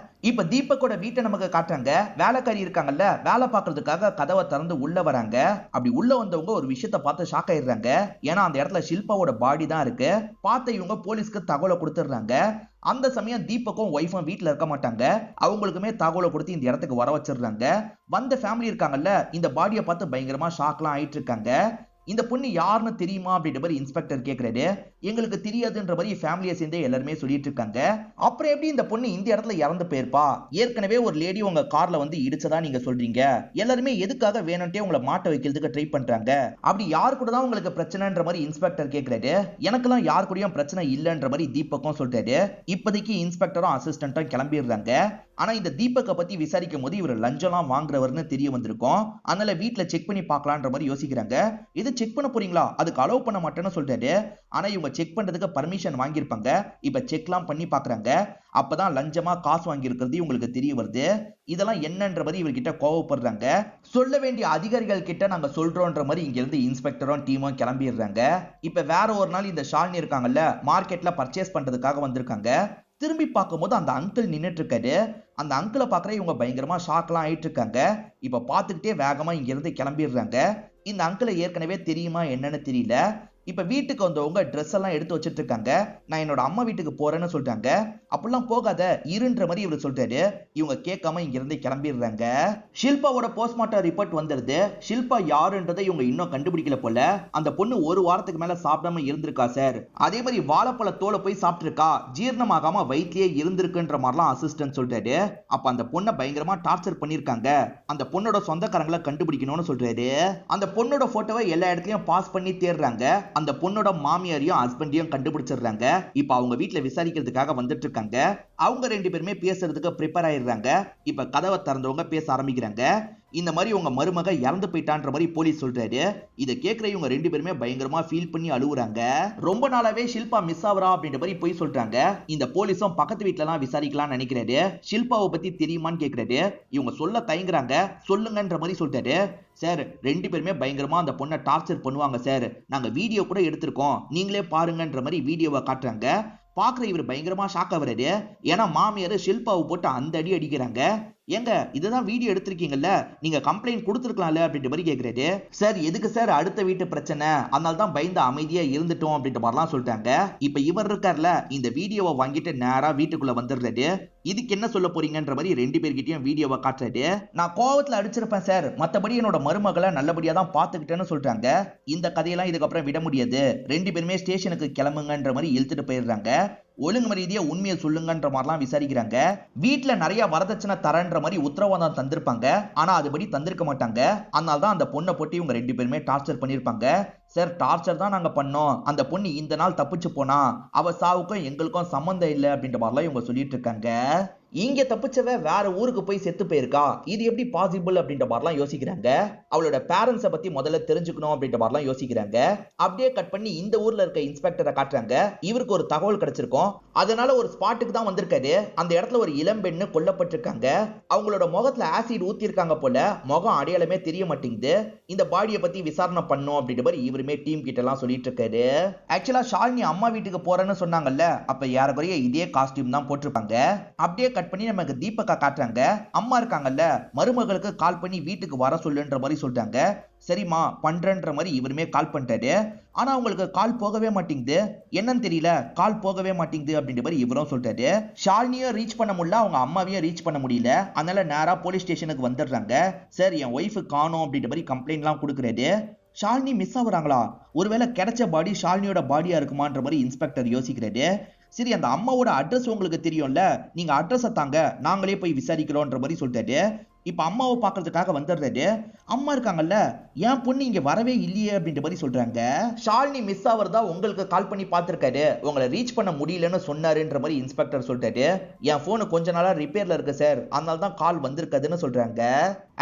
A: இப்ப தீபக்கோட வீட்டை நமக்கு காட்டுறாங்க. வேலைக்காரி இருக்காங்கல்ல, வேலை பார்க்கறதுக்காக கதவை திறந்து உள்ள வராங்க. அப்படி உள்ள வந்தவங்க ஒரு விஷயத்தை பார்த்து ஷாக் ஆயிடுறாங்க. ஏன்னா அந்த இடத்துல ஷில்பாவோட பாடி தான் இருக்கு. பார்த்த இவங்க போலீஸ்க்கு தகவலை கொடுத்துடுறாங்க. அந்த சமயம் தீபக்கும் ஒய்ஃபும் வீட்டுல இருக்க மாட்டாங்க. அவங்களுக்குமே தகவலை கொடுத்து இந்த இடத்துக்கு வர வச்சிடுறாங்க. வந்த ஃபேமிலி இருக்காங்கல்ல, இந்த பாடியை பார்த்து பயங்கரமா ஷாக்லாம் ஆயிட்டு இருக்காங்க. இந்த பொண்ணு யாருன்னு தெரியுமா அப்படின்ற மாதிரி இன்ஸ்பெக்டர் கேட்கிறாரு. எங்களுக்கு தெரியாதுன்ற மாதிரி ஃபேமிலியை சேர்ந்து எல்லாருமே சொல்லிட்டு இருக்காங்க. அப்புறம் எப்படி இந்த பொண்ணு இந்த இடத்துல இறந்து போயிருப்பா? ஏற்கனவே ஒரு லேடி உங்க கார்ல வந்து இடிச்சதா நீங்க சொல்றீங்க. எல்லாருமே எதுக்காக வேணும்ட்டே உங்களை மாட்ட வைக்கிறதுக்கு ட்ரை பண்றாங்க. அப்படி யாரு கூட தான் உங்களுக்கு பிரச்சனைன்ற மாதிரி இன்ஸ்பெக்டர் கேட்கிறாரு. எனக்கெல்லாம் யாரு கூடயும் பிரச்சனை இல்லைன்ற மாதிரி தீபக்கும் சொல்றாரு. இப்போதைக்கு இன்ஸ்பெக்டரும் அசிஸ்டன்ட்டும் கிளம்பிடுறாங்க. ஆனா இந்த தீபக்கை பத்தி விசாரிக்கும் போது இவர் லஞ்சம்லாம் வாங்குறவர்னு தெரிய வந்திருக்கும். அதனால வீட்டுல செக் பண்ணி பார்க்கலான்ற மாதிரி யோசிக்கிறாங்க. இது செக் பண்ண போறீங்களா? அதுக்கு அலோவ் பண்ண மாட்டேன்னு சொல்றாரு. ஆனா இவங்க செக் பண்றதுக்கு பர்மிஷன் வாங்கியிருப்பாங்க. இப்ப செக்லாம் பண்ணி பாக்குறாங்க. அப்பதான் லஞ்சமா காசு வாங்கி இருக்கிறது இவங்களுக்கு தெரிய வருது. இதெல்லாம் என்னன்ற மாதிரி இவர்கிட்ட கோவப்படுறாங்க. சொல்ல வேண்டிய அதிகாரிகள் கிட்ட நாங்க சொல்றோம்ன்ற மாதிரி இங்க இருந்து இன்ஸ்பெக்டரும் டீமும் கிளம்பிடுறாங்க. இப்ப வேற ஒரு நாள் இந்த ஷாலினி இருக்காங்கல்ல, மார்க்கெட்ல பர்ச்சேஸ் பண்றதுக்காக வந்திருக்காங்க. திரும்பி பார்க்கும்போது அந்த அங்கிள் நின்னுட்டு இருக்காரு. அந்த அங்கிளை பார்க்குற இவங்க பயங்கரமா ஷாக்லாம் ஆயிட்டு இருக்காங்க. இப்ப பார்த்துக்கிட்டே வேகமா இங்க இருந்து கிளம்பிடுறாங்க. இந்த அங்கிளை ஏற்கனவே தெரியுமா என்னன்னு தெரியல. இப்ப வீட்டுக்கு வந்தவங்க ட்ரெஸ் எல்லாம் எடுத்து வச்சிட்டு இருக்காங்க. நான் என்னோட அம்மா வீட்டுக்கு போறேன்னு சொல்றாங்க. அப்படிலாம் போகாத இருன்ற மாதிரி இவர் சொல்றாரு. இவங்க கேட்காம இங்க இருந்து கிளம்பிடுறாங்க. ஷில்பாவோட போஸ்ட்மார்ட்டம் ரிப்போர்ட் வந்துருது. ஷில்பா யாருன்றதை இவங்க இன்னும் கண்டுபிடிக்கல போல. அந்த பொண்ணு ஒரு வாரத்துக்கு மேல சாப்பிடாம இருந்திருக்கா சார். அதே மாதிரி வாழைப்பழ தோலை போய் சாப்பிட்டுருக்கா, ஜீரணமாகாம வயிற்றிலே இருந்திருக்குன்ற மாதிரிலாம் அசிஸ்டன்ட் சொல்றாரு. அப்ப அந்த பொண்ணை பயங்கரமா டார்ச்சர் பண்ணிருக்காங்க. அந்த பொண்ணோட சொந்தக்காரங்களை கண்டுபிடிக்கணும்னு சொல்றாரு. அந்த பொண்ணோட போட்டோவை எல்லா இடத்துலயும் பாஸ் பண்ணி தேடுறாங்க. அந்த பொண்ணோட மாமியாரையும் ஹஸ்பண்டையும் கண்டுபிடிச்சிடுறாங்க. இப்ப அவங்க வீட்டுல விசாரிக்கிறதுக்காக வந்துட்டு இருக்காங்க. அவங்க ரெண்டு பேருமே பேசுறதுக்கு ப்ரிப்பேர் ஆயிடுறாங்க. இப்ப கதவை திறந்தவங்க பேச ஆரம்பிக்கிறாங்க. இந்த மாதிரி உங்க மருமக இறந்து போயிட்டான்ற மாதிரி போலீஸ் சொல்றாரு. இதை கேட்கிற இவங்க ரெண்டு பேருமே பயங்கரமா ஃபீல் பண்ணி அழுகுறாங்க. ரொம்ப நாளாவே ஷில்பா மிஸ் ஆவரா அப்படின்ற மாதிரி போய் சொல்றாங்க. இந்த போலீஸும் பக்கத்து வீட்டுல எல்லாம் விசாரிக்கலாம்னு நினைக்கிறாரு. ஷில்பாவை பத்தி தெரியுமான்னு கேட்கிறாரு. இவங்க சொல்ல தயங்குறாங்க. சொல்லுங்கன்ற மாதிரி சொல்றாரு. சார், ரெண்டு பேருமே பயங்கரமா அந்த பொண்ணை டார்ச்சர் பண்ணுவாங்க சார். நாங்க வீடியோ கூட எடுத்திருக்கோம், நீங்களே பாருங்கன்ற மாதிரி வீடியோவை காட்டுறாங்க. பாக்குற இவர் பயங்கரமா ஷாக் ஆகுறாரு. ஏன்னா மாமியார் ஷில்பாவை போட்டு அந்த அடி அடிக்கிறாங்க. ஏங்க இதுதான் வீடியோ எடுத்திருக்கீங்கல்ல, நீங்க கம்ப்ளைண்ட் கொடுத்துருக்கலாம்ல அப்படின்ற மாதிரி கேக்குறாரு. சார் எதுக்கு சார் அடுத்த வீட்டு பிரச்சனை, அதனால தான் பயந்து அமைதியா இருந்துட்டோம் அப்படின்ற மாதிரிலாம் சொல்லிட்டாங்க. இப்ப இவர் இருக்கார்ல, இந்த வீடியோவை வாங்கிட்டு நேரா வீட்டுக்குள்ள வந்துடுறாரு. இதுக்கு என்ன சொல்ல போறீங்கன்ற மாதிரி ரெண்டு பேர்கிட்டயும் வீடியோவை காட்டுறாரு. நான் கோவத்துல அடிச்சிருப்பேன் சார், மத்தபடி என்னோட மருமகளை நல்லபடியா தான் பாத்துக்கிட்டேன்னு சொல்றாங்க. இந்த கதையெல்லாம் இதுக்கப்புறம் விட முடியாது, ரெண்டு பேருமே ஸ்டேஷனுக்கு கிளம்புங்கன்ற மாதிரி இழுத்துட்டு போயிடுறாங்க. ஒழுங்கு மரியாதையா உண்மையை சொல்லுங்கன்ற மாதிரிலாம் விசாரிக்கிறாங்க. வீட்டுல நிறைய வரதட்சணை தரன்ற மாதிரி உத்தரவாதம் தந்திருப்பாங்க, ஆனா அதுபடி தந்திருக்க மாட்டாங்க. அதனால தான் அந்த பொண்ணை போட்டு இவங்க ரெண்டு பேருமே டார்ச்சர் பண்ணிருப்பாங்க. சார் டார்ச்சர் தான் நாங்க பண்ணோம், அந்த பொண்ணு இந்த நாள் தப்பிச்சு போனா, அவ சாவுக்கும் எங்களுக்கும் சம்பந்தம் இல்லை அப்படின்ற மாதிரிலாம் இவங்க சொல்லிட்டு இருக்காங்க. இங்க தப்பிச்சவ வேற ஊருக்கு போய் செத்து போயிருக்கா, இது எப்படி பாசிபிள் அப்படின்ற மாதிரிலாம் யோசிக்கிறாங்க. அவளோட பேரண்ட்ஸை பத்தி முதல்ல தெரிஞ்சுக்கணும் அப்படின்ற மாதிரிலாம் யோசிக்கிறாங்க. அப்படியே கட் பண்ணி இந்த ஊர்ல இருக்க இன்ஸ்பெக்டரை காட்டுறாங்க. இவருக்கு ஒரு தகவல் கிடைச்சிருக்கும், அதனால ஒரு ஸ்பாட்டுக்கு தான் வந்திருக்காரு. அந்த இடத்துல ஒரு இளம் பெண்ணு கொல்லப்பட்டிருக்காங்க. அவங்களோட முகத்துல ஆசிட் ஊத்தி இருக்காங்க போல, முகம் அடையாளமே தெரிய மாட்டேங்குது. இந்த பாடியை பத்தி விசாரணை பண்ணும் அப்படின்ற மாதிரி இவருமே டீம் கிட்ட எல்லாம் சொல்லிட்டு இருக்காரு. ஆக்சுவலா ஷாலினி அம்மா வீட்டுக்கு போறேன்னு சொன்னாங்கல்ல, அப்ப ஏறக்குறைய இதே காஸ்டியூம் தான் போட்டிருப்பாங்க. அப்படியே கட் பண்ணி நமக்கு தீபக்கா காட்டுறாங்க. அம்மா இருக்காங்கல்ல, மருமகளுக்கு கால் பண்ணி வீட்டுக்கு வர சொல்லுன்ற மாதிரி சொல்றாங்க. சரிம்மா பண்றன்ற மாதிரி இவருமே கால் பண்ணிட்டாரு. ஆனா அவங்களுக்கு கால் போகவே மாட்டேங்குது, என்னன்னு தெரியல, கால் போகவே மாட்டேங்குது அப்படின்ற மாதிரி இவரும் சொல்றாரு. ஷாலினியும் ரீச் பண்ண முடியல, அவங்க அம்மாவையும் ரீச் பண்ண முடியல. அதனால நேரா போலீஸ் ஸ்டேஷனுக்கு வந்துடுறாங்க. சார் என் ஒய்ஃபு காணோம் அப்படின்ற மாதிரி கம்ப்ளைண்ட் எல்லாம் கொடுக்குறாரு. ஷாலினி மிஸ் ஆகுறாங்களா, ஒருவேளை கிடைச்ச பாடி ஷாலினியோட பாடியா இருக்குமான்ற மாதிரி இன்ஸ்பெக்டர் யோசிக்கிறாரு. சரி அந்த அம்மாவோட அட்ரஸ் உங்களுக்கு தெரியும்ல, நீங்க அட்ரஸை தாங்க, நாங்களே போய் விசாரிக்கிறோன்ற மாதிரி சொல்லிட்டாரு. இப்ப அம்மாவை பாக்குறதுக்காக வந்துடுறாரு. அம்மா இருக்காங்கல்ல, என் பொண்ணு இங்க வரவே இல்லையே அப்படின்ற மாதிரி சொல்றாங்க. ஷாலினி மிஸ் ஆவறதா உங்களுக்கு கால் பண்ணி பார்த்திருக்காரு, உங்களை ரீச் பண்ண முடியலன்னு சொன்னாருன்ற மாதிரி இன்ஸ்பெக்டர் சொல்லிட்டாரு. என் போனு கொஞ்ச நாளா ரிப்பேர்ல இருக்கு சார், அதனால தான் கால் வந்திருக்காதுன்னு சொல்றாங்க.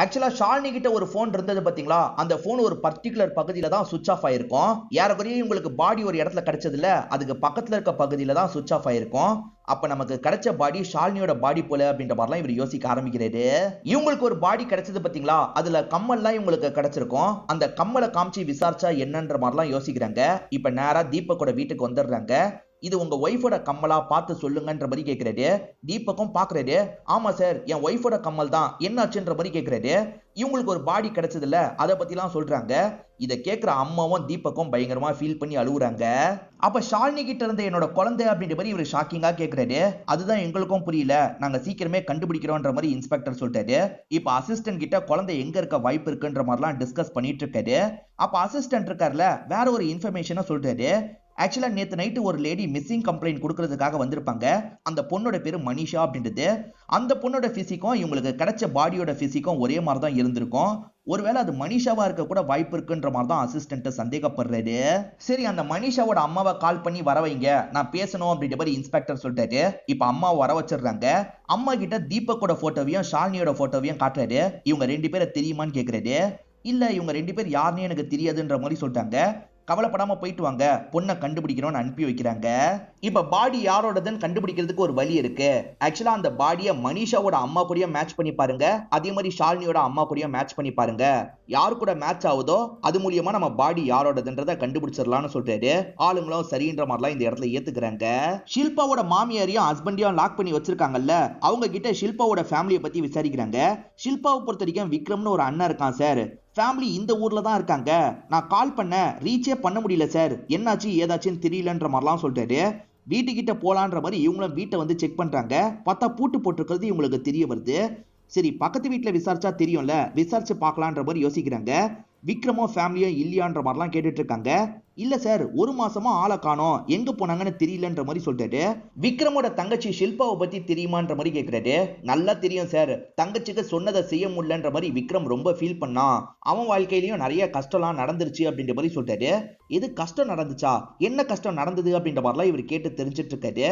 A: ஆக்சுவலா ஷாலினி கிட்ட ஒரு போன் இருந்தது பாத்தீங்களா, அந்த போன் ஒரு பர்டிகுலர் பகுதியில தான் சுவிட்ச் ஆஃப் ஆயிருக்கும். ஏறக்குறைய உங்களுக்கு பாடி ஒரு இடத்துல கிடைச்சதுல, அதுக்கு பக்கத்துல இருக்க பகுதியில தான் சுவிட்ச் ஆஃப் ஆயிருக்கும். அப்ப நமக்கு கிடைச்ச பாடி ஷாலினியோட பாடி போல அப்படின்ற மாதிரிலாம் இவர் யோசிக்க ஆரம்பிக்கிறாரு. இவங்களுக்கு ஒரு பாடி கிடைச்சது பாத்தீங்களா, அதுல கம்மல்லாம் இவங்களுக்கு கிடைச்சிருக்கும். அந்த கம்மலை காமிச்சு விசாரிச்சா என்னன்ற மாதிரிலாம் யோசிக்கிறாங்க. இப்ப நேரா தீபக்கோட வீட்டுக்கு வந்துடுறாங்க. இது உங்க ஒய்ஃபோட கம்மலா பார்த்து சொல்லுங்கன்ற மாதிரி கேட்கிறாரு. தீபக்கும் பாக்குறாரு. ஆமா சார் என் ஒய்ஃபோட கம்மல் தான், என்னாச்சுன்ற மாதிரி கேட்கிறாரு. இவங்களுக்கு ஒரு பாடி கிடைச்சது இல்ல, அதை பத்தி எல்லாம் சொல்றாங்க. இதை கேட்கிற அம்மாவும் தீபக்கும் பயங்கரமா ஃபீல் பண்ணி அழுகுறாங்க. அப்ப ஷாலினி கிட்ட இருந்த என்னோட குழந்தை அப்படின்ற மாதிரி இவர் ஷாக்கிங்கா கேட்கிறாரு. அதுதான் எங்களுக்கும் புரியல, நாங்க சீக்கிரமே கண்டுபிடிக்கிறோன்ற மாதிரி இன்ஸ்பெக்டர் சொல்லிட்டாரு. இப்ப அசிஸ்டன்ட் கிட்ட குழந்தை எங்க இருக்க வாய்ப்பு இருக்குன்ற மாதிரிலாம் டிஸ்கஸ் பண்ணிட்டு இருக்காரு. அப்ப அசிஸ்டன்ட் இருக்காருல, வேற ஒரு இன்ஃபர்மேஷனை சொல்றாரு. ஆக்சுவலா நேத்து நைட்டு ஒரு லேடி மிஸ்ஸிங் கம்ப்ளைண்ட் கொடுக்கறதுக்காக வந்திருப்பாங்க. அந்த பொண்ணோட பேரு மனிஷா அப்படின்றது. அந்த பொண்ணோட பிசிக்கும் இவங்களுக்கு கிடைச்ச பாடியோட பிசிக்கும் ஒரே மாதிரி தான் இருந்திருக்கும். ஒருவேளை அது மனிஷாவா இருக்க கூட வாய்ப்பு இருக்குன்ற மாதிரி தான் அசிஸ்டன்ட் சந்தேகப்படுறாரு. சரி அந்த மனிஷாவோட அம்மாவை கால் பண்ணி வர வைங்க, நான் பேசணும் அப்படின்ற மாதிரி இன்ஸ்பெக்டர் சொல்லிட்டாரு. இப்ப அம்மாவை வர வச்சிடுறாங்க. அம்மா கிட்ட தீபக்கோட போட்டோவையும் ஷாலினியோட போட்டோவையும் காட்டுறாரு. இவங்க ரெண்டு பேரை தெரியுமான்னு கேட்கிறாரு. இல்ல இவங்க ரெண்டு பேர் யாருன்னு எனக்கு தெரியாதுன்ற மாதிரி சொல்லிட்டாங்க. கவலைப்படாம போயிட்டு வாங்க, பொண்ணை கண்டுபிடிக்கணும்னு அனுப்பி வைக்கிறாங்க. இப்ப பாடி யாரோடதுன்னு கண்டுபிடிக்கிறதுக்கு ஒரு வழி இருக்கு. ஆக்சுவலா அந்த பாடியை மனிஷாவோட அம்மா கூடயே மேட்ச் பண்ணி பாருங்க, அதே மாதிரி ஷாலினியோட அம்மா கூடயே மேட்ச் பண்ணி பாருங்க. யாரு கூட மேட்ச் ஆகுதோ அது மூலியமா நம்ம பாடி யாரோடதுன்றதை கண்டுபிடிச்சிடலாம்னு சொல்றாரு. ஆளுங்களும் சரின்ற மாதிரிலாம் இந்த இடத்துல ஏத்துக்கிறாங்க. ஷில்பாவோட மாமியாரையும் ஹஸ்பண்டையும் லாக் பண்ணி வச்சிருக்காங்கல்ல, அவங்க கிட்ட ஷில்பாவோட ஃபேமிலியை பத்தி விசாரிக்கிறாங்க. ஷில்பாவை பொறுத்த வரைக்கும் விக்ரம்னு ஒரு அண்ணன் இருக்கான் சார், ஃபேமிலி இந்த ஊர்ல தான் இருக்காங்க. நான் கால் பண்ண ரீச்சே பண்ண முடியல சார், என்னாச்சு ஏதாச்சுன்னு தெரியலன்ற மாதிரிலாம் சொல்றாரு. வீட்டுக்கிட்ட போலான்ற மாதிரி இவங்களும் வீட்டை வந்து செக் பண்றாங்க. பார்த்தா பூட்டு போட்டிருக்கிறது இவங்களுக்கு தெரிய வருது. சரி பக்கத்து வீட்டுல விசாரிச்சா தெரியும்ல, விசாரிச்சு பார்க்கலான்ற மாதிரி யோசிக்கிறாங்க. விக்ரமும் ஃபேமிலியும் இல்லையான்ற மாதிரிலாம் கேட்டுட்டு இருக்காங்க. இல்ல சார் ஒரு மாசமா ஆளை காணோம், எங்க போனாங்கன்னு தெரியலன்ற மாதிரி சொல்லிட்டாரு. விக்ரமோட தங்கச்சி ஷில்பாவை பத்தி தெரியுமான்ற மாதிரி கேட்கிறாரு. நல்லா தெரியும் சார், தங்கச்சிக்கு சொன்னதை செய்ய முடியலன்ற மாதிரி விக்ரம் ரொம்ப ஃபீல் பண்ணான். அவன் வாழ்க்கையிலயும் நிறைய கஷ்டம்லாம் நடந்துருச்சு அப்படின்ற மாதிரி சொல்லிட்டாரு. எது கஷ்டம் நடந்துச்சா, என்ன கஷ்டம் நடந்தது அப்படின்ற மாதிரிலாம் இவர் கேட்டு தெரிஞ்சிட்டு இருக்காரு.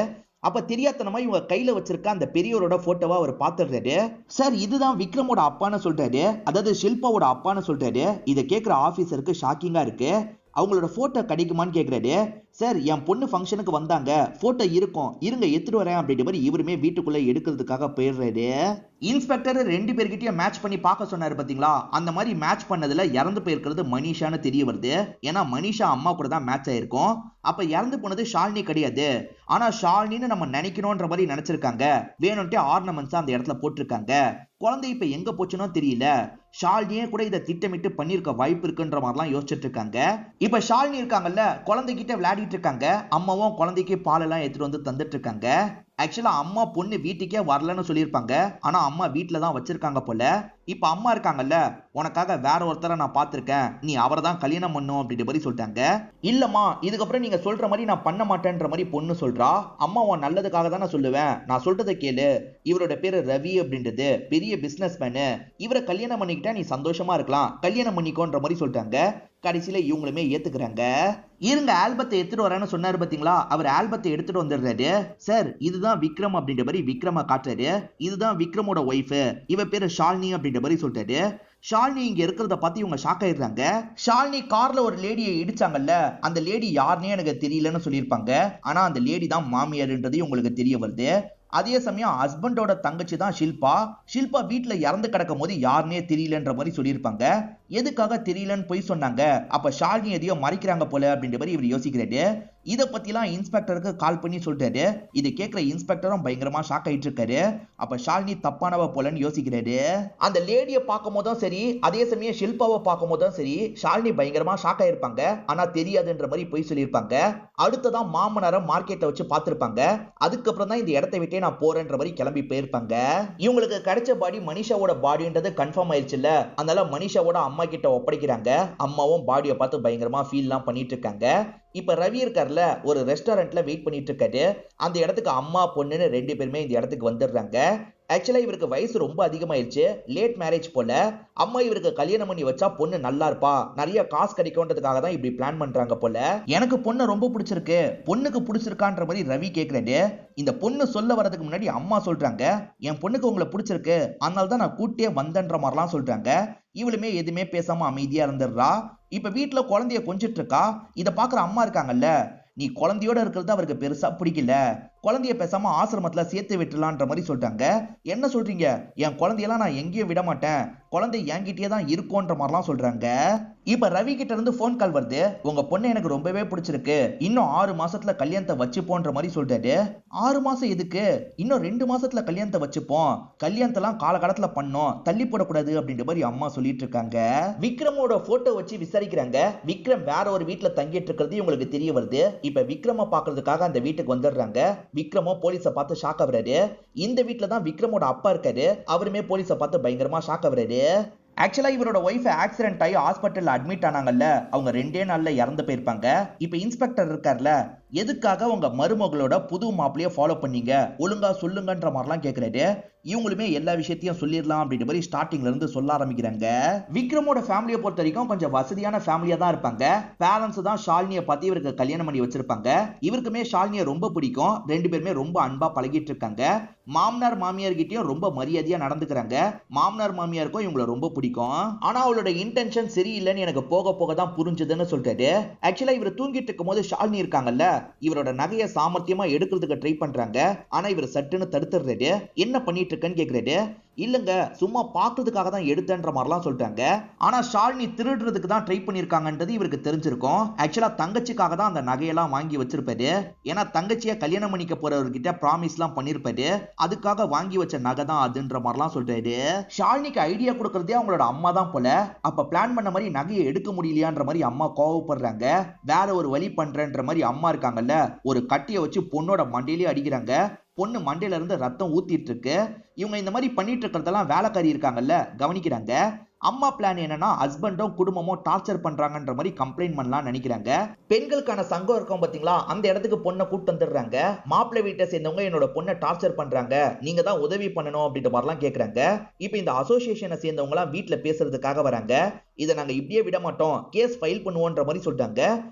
A: அப்ப தெரியாதனமா இவங்க கையில வச்சிருக்க அந்த பெரியவரோட போட்டோவா அவர் பாத்துறாரு. சார் இதுதான் விக்ரமோட அப்பான்னு சொல்றாரு, அதாவது ஷில்பாவோட அப்பான்னு சொல்றாரு. இதை கேட்கிற ஆபீசருக்கு ஷாக்கிங்கா இருக்கு. அவங்களோட போட்டோ கிடைக்குமான்னு கேட்கிறாரு. சார் என் பொண்ணு ஃபங்க்ஷனுக்கு வந்தாங்க, போட்டோ இருக்கும், இருங்க எடுத்துட்டு வரேன் அப்படின்ற மாதிரி இவருமே வீட்டுக்குள்ள எடுக்கிறதுக்காக போயிடுறாரு. இன்ஸ்பெக்டர் ரெண்டு பேர்கிட்டயும் மேட்ச் பண்ணி பார்க்க சொன்னாரு பாத்தீங்களா, அந்த மாதிரி மேட்ச் பண்ணதுல இறந்து போயிருக்கிறது மனிஷான்னு தெரிய வருது. ஏன்னா மனிஷா அம்மா கூட தான் மேட்ச் ஆயிருக்கும். அப்ப இறந்து போனது ஷாலினி கிடையாது, ஆனா ஷாலினின்னு நம்ம நினைக்கணும்ன்ற மாதிரி நினைச்சிருக்காங்க. வேணும்ட்டே ஆர்னமெண்ட்ஸ் அந்த இடத்துல போட்டிருக்காங்க. குழந்தை இப்ப எங்க போச்சுனோ தெரியல. ஷாலினியே கூட இதை திட்டமிட்டு பண்ணிருக்க வாய்ப்பு இருக்குன்ற மாதிரிலாம் யோசிச்சுட்டு இருக்காங்க. இப்ப ஷாலினி இருக்காங்கல்ல, குழந்தைகிட்ட விளையாடிட்டு இருக்காங்க. அம்மாவும் குழந்தைக்கு பால் எல்லாம் எடுத்துட்டு வந்து தந்துட்டு இருக்காங்க. ஆக்சுவலா அம்மா பொண்ணு வீட்டுக்கே வரலன்னு சொல்லியிருப்பாங்க. ஆனா அம்மா வீட்டுல தான் வச்சிருக்காங்க போல. இப்ப அம்மா இருக்காங்கல்ல, உனக்காக வேற ஒருத்தரை நான் பார்த்திருக்கேன், நீ அவரை தான் கல்யாணம் பண்ணும் அப்படின்ற மாதிரி சொல்லிட்டாங்க. இல்லம்மா, இதுக்கப்புறம் நீங்க சொல்ற மாதிரி நான் பண்ண மாட்டேன்ற மாதிரி பொண்ணு சொல்றா. அம்மா உன் நல்லதுக்காக தான் நான் சொல்லுவேன், நான் சொல்றதை கேளு. இவரோட பேரு ரவி அப்படின்றது, பெரிய பிசினஸ் மேனு. இவரை கல்யாணம் பண்ணிக்கிட்டா நீ சந்தோஷமா இருக்கலாம், கல்யாணம் பண்ணிக்கோன்ற மாதிரி சொல்லிட்டாங்க. கடைசியில இவங்களுமே ஏத்துக்கிறாங்க. இருங்க, ஆல்பத்தை எடுத்துட்டு வரேன்னு சொன்னாரு பாத்தீங்களா, அவர் ஆல்பத்தை எடுத்துட்டு வந்துடுறாரு. சார், இதுதான் விக்ரம் அப்படின்ற மாதிரி விக்ரம காட்டுறாரு. இதுதான் விக்ரமோட ஒய்ஃப், இவ பேரு ஷாலினி அப்படின்ற மாதிரி சொல்லிட்டாரு. ஷாலினி இங்க இருக்கிறத பார்த்து இவங்க ஷாக் ஆயிடுறாங்க. ஷாலினி கார்ல ஒரு லேடியை இடிச்சாங்கல்ல, அந்த லேடி யாருன்னே எனக்கு தெரியலன்னு சொல்லியிருப்பாங்க. ஆனா அந்த லேடி தான் மாமியார்ன்றது உங்களுக்கு தெரிய வருது. அதே சமயம் ஹஸ்பண்டோட தங்கச்சி தான் ஷில்பா. ஷில்பா வீட்டுல இறந்து கிடக்கும் போது யாருன்னே தெரியலன்ற மாதிரி சொல்லியிருப்பாங்க. எதுக்காக தெரியலன்னு போய் சொன்னாங்க, அப்ப ஷாலினி எதையோ மறைக்கிறாங்க போல அப்படின்ற மாதிரி இவர் யோசிக்கிறாரு. இதை பத்திலாம் இன்ஸ்பெக்டருக்கு கால் பண்ணி சொல்றாரு. இது கேட்கிற இன்ஸ்பெக்டரும் பயங்கரமா ஷாக் ஆயிட்டு இருக்காரு. அப்ப ஷாலினி தப்பானவ போலன்னு யோசிக்கிறாரு. அந்த லேடியை பார்க்கும் போதும் சரி, அதே சமயம் ஷில்பாவை பார்க்கும் போதும் சரி, ஷாலினி பயங்கரமா ஷாக் ஆயிருப்பாங்க. ஆனா தெரியாதுன்ற மாதிரி போய் சொல்லியிருப்பாங்க. அடுத்ததான் மாமனாரை மார்க்கெட்டை வச்சு பார்த்திருப்பாங்க. அதுக்கப்புறம் தான் இந்த இடத்தை விட்டே நான் போறேன்ற மாதிரி கிளம்பி போயிருப்பாங்க. இவங்களுக்கு கிடைச்ச பாடி மனிஷாவோட பாடின்றது கன்ஃபார்ம் ஆயிடுச்சு இல்ல, அதனால மனிஷாவோட அம்மா கிட்ட ஒப்படைக்கிறாங்க. அம்மாவும் பாடியை பார்த்து பயங்கரமா ஃபீல்லாம் பண்ணிட்டு இருக்காங்க. இப்ப ரவி இருக்கார்ல, ஒரு ரெஸ்டாரண்ட்ல வெயிட் பண்ணிட்டு இருக்காரு. அந்த இடத்துக்கு அம்மா பொண்ணுன்னு ரெண்டு பேருமே இந்த இடத்துக்கு வந்துடுறாங்க. ஆக்சுவலா இவருக்கு வயசு ரொம்ப அதிகமாயிருச்சு, லேட் மேரேஜ் போல. அம்மா இவருக்கு கல்யாணம் பண்ணி வச்சா பொண்ணு நல்லா இருப்பா, நிறைய காசு கிடைக்கும்ன்றதுக்காக தான் இப்படி பிளான் பண்றாங்க போல. எனக்கு பொண்ணு ரொம்ப பிடிச்சிருக்கு, பொண்ணுக்கு பிடிச்சிருக்கான்ற மாதிரி ரவி கேக்குறாரு. இந்த பொண்ணு சொல்ல வரதுக்கு முன்னாடி அம்மா சொல்றாங்க, என் பொண்ணுக்கு உங்களை பிடிச்சிருக்கு, அதனால தான் நான் கூட்டியே வந்தேன்ற மாதிரிலாம் சொல்றாங்க. இவளுமே எதுவுமே பேசாம அமைதியா இருந்துடுறா. இப்ப வீட்டுல குழந்தைய கொஞ்சிட்டு இருக்கா. இதை பாக்குற அம்மா இருக்காங்கல்ல, நீ குழந்தையோட இருக்கிறது அவருக்கு பெருசா பிடிக்கல, குழந்தைய பேசாம ஆசிரமத்துல சேர்த்து விட்டுலான்ற மாதிரி சொல்றாங்க. என்ன சொல்றீங்க, என் குழந்தையெல்லாம் நான் எங்கேயும் விட மாட்டேன், குழந்தை என்கிட்டயே தான் இருக்கும்ன்ற மாதிரிலாம் சொல்றாங்க. இப்ப ரவி கிட்ட இருந்து போன் கால் வருது. உங்க பொண்ணு எனக்கு ரொம்பவே பிடிச்சிருக்கு, இன்னும் 6 மாசத்துல கல்யாணத்தை வச்சுப்போன்ற மாதிரி சொல்றாரு. 6 மாசம் எதுக்கு, இன்னும் 2 மாசத்துல கல்யாணத்தை வச்சுப்போம், கல்யாணத்தெல்லாம் காலகாலத்துல பண்ணோம், தள்ளி போடக்கூடாது அப்படின்ற மாதிரி அம்மா சொல்லிட்டு இருக்காங்க. விக்ரமோட போட்டோ வச்சு விசாரிக்கிறாங்க. விக்ரம் வேற ஒரு வீட்டுல தங்கிட்டு இருக்கிறது இவங்களுக்கு தெரிய வருது. இப்ப விக்ரம பாக்குறதுக்காக அந்த வீட்டுக்கு வந்துடுறாங்க. விக்ரமோ போலீஸை பார்த்து ஷாக் ஆகுறாரு. இந்த வீட்டுல தான் விக்ரமோட அப்பா இருக்காரு. அவருமே போலீஸை பார்த்து பயங்கரமா ஷாக் ஆகுறாரு. ஆக்சுவலா இவரோட ஒய்ஃப் ஆக்சிடென்ட் ஆகி ஹாஸ்பிட்டல்ல அட்மிட் ஆனாங்கல்ல, அவங்க 2 நாள்ல இறந்து போயிருப்பாங்க. இப்ப இன்ஸ்பெக்டர் இருக்கார்ல, எதுக்காக உங்க மருமகளோட புது மாப்பிளைய ஃபாலோ பண்ணீங்க, ஒழுங்கா சொல்லுங்கன்ற மாதிரிலாம் கேட்கிறாரு. இவங்களுமே எல்லா விஷயத்தையும் சொல்லிடலாம் அப்படின்ற மாதிரி ஸ்டார்டிங்ல இருந்து சொல்ல ஆரம்பிக்கிறாங்க. விக்ரமோட ஃபேமிலியை பொறுத்த வரைக்கும் கொஞ்சம் வசதியான ஃபேமிலியா தான் இருப்பாங்க. பேரண்ட்ஸ் தான் ஷாலினியை பார்த்து இவருக்கு கல்யாணம் பண்ணி வச்சிருப்பாங்க. இவருக்குமே ஷாலினியை ரொம்ப பிடிக்கும். 2 பேருமே ரொம்ப அன்பா பழகிட்டு இருக்காங்க. மாமனார் மாமியார் கிட்டயும் ரொம்ப மரியாதையா நடந்துக்கிறாங்க. மாமனார் மாமியாருக்கும் இவங்களை ரொம்ப பிடிக்கும். ஆனா அவளோட இன்டென்ஷன் சரியில்லைன்னு எனக்கு போக போக தான் புரிஞ்சதுன்னு சொல்றாரு. ஆக்சுவலா இவர் தூங்கிட்டு இருக்கும் போது ஷாலினி இருக்காங்கல்ல, இவரோட நகையை சாமர்த்தியமா எடுக்கிறதுக்கு ட்ரை பண்றாங்க. ஆனா இவர் சட்டுன்னு தடுத்துறாரு. என்ன பண்ணிட்டு இருக்கேன்னு கேக்குறாரு. இல்லங்க, சும்மா பாக்குறதுக்காக தான் எடுத்தேன்ற மாதிரிலாம் சொல்றாங்க. ஆனா ஷாலினி திருடுறதுக்கு தான் ட்ரை பண்ணிருக்காங்கன்றது இவருக்கு தெரிஞ்சிருக்கும். ஆக்சுவலா தங்கச்சிக்காக தான் அந்த நகையெல்லாம் வாங்கி வச்சிருப்பாரு. ஏன்னா தங்கச்சியை கல்யாணம் பண்ணிக்க போறவர்கிட்ட ப்ராமிஸ் எல்லாம் பண்ணிருப்பாரு. அதுக்காக வாங்கி வச்ச நகை தான் அதுன்ற மாதிரிலாம் சொல்றாரு. ஷாலினிக்கு ஐடியா கொடுக்கறதே அவங்களோட அம்மா தான் போல. அப்ப பிளான் பண்ண மாதிரி நகையை எடுக்க முடியலையான்ற மாதிரி அம்மா கோவப்படுறாங்க. வேற ஒரு வழி பண்றேன்ற மாதிரி அம்மா இருக்காங்கல்ல, ஒரு கட்டியை வச்சு பொண்ணோட மண்டையிலேயே அடிக்கிறாங்க. பொண்ணு மண்டையில இருந்து ரத்தம் ஊத்திட்டு இருக்கு. இவங்க இந்த மாதிரி பண்ணிட்டு இருக்கிறதெல்லாம் வேலைக்காரி இருக்காங்கல்ல கவனிக்கிறாங்க. அம்மா பிளான் என்னன்னா, ஹஸ்பண்டும் குடும்பமும் டார்ச்சர் பண்றாங்கன்ற மாதிரி கம்ப்ளைண்ட் பண்ணலாம் நினைக்கிறாங்க. பெண்களுக்கான சங்கம் இருக்கும் பாத்தீங்களா, அந்த இடத்துக்கு பொண்ணை கூட்டு வந்துடுறாங்க. மாப்பிள்ளை வீட்டை சேர்ந்தவங்க என்னோட பொண்ணை டார்ச்சர் பண்றாங்க, நீங்க தான் உதவி பண்ணணும் அப்படின்ற மாதிரிலாம் கேட்கறாங்க. இப்ப இந்த அசோசியேஷனை சேர்ந்தவங்க எல்லாம் வீட்டுல பேசுறதுக்காக வராங்க. இதை நாங்க இப்படியே விட மாட்டோம், கேஸ் ஃபைல் பண்ணுவோன்ற மாதிரி சொல்றாங்க.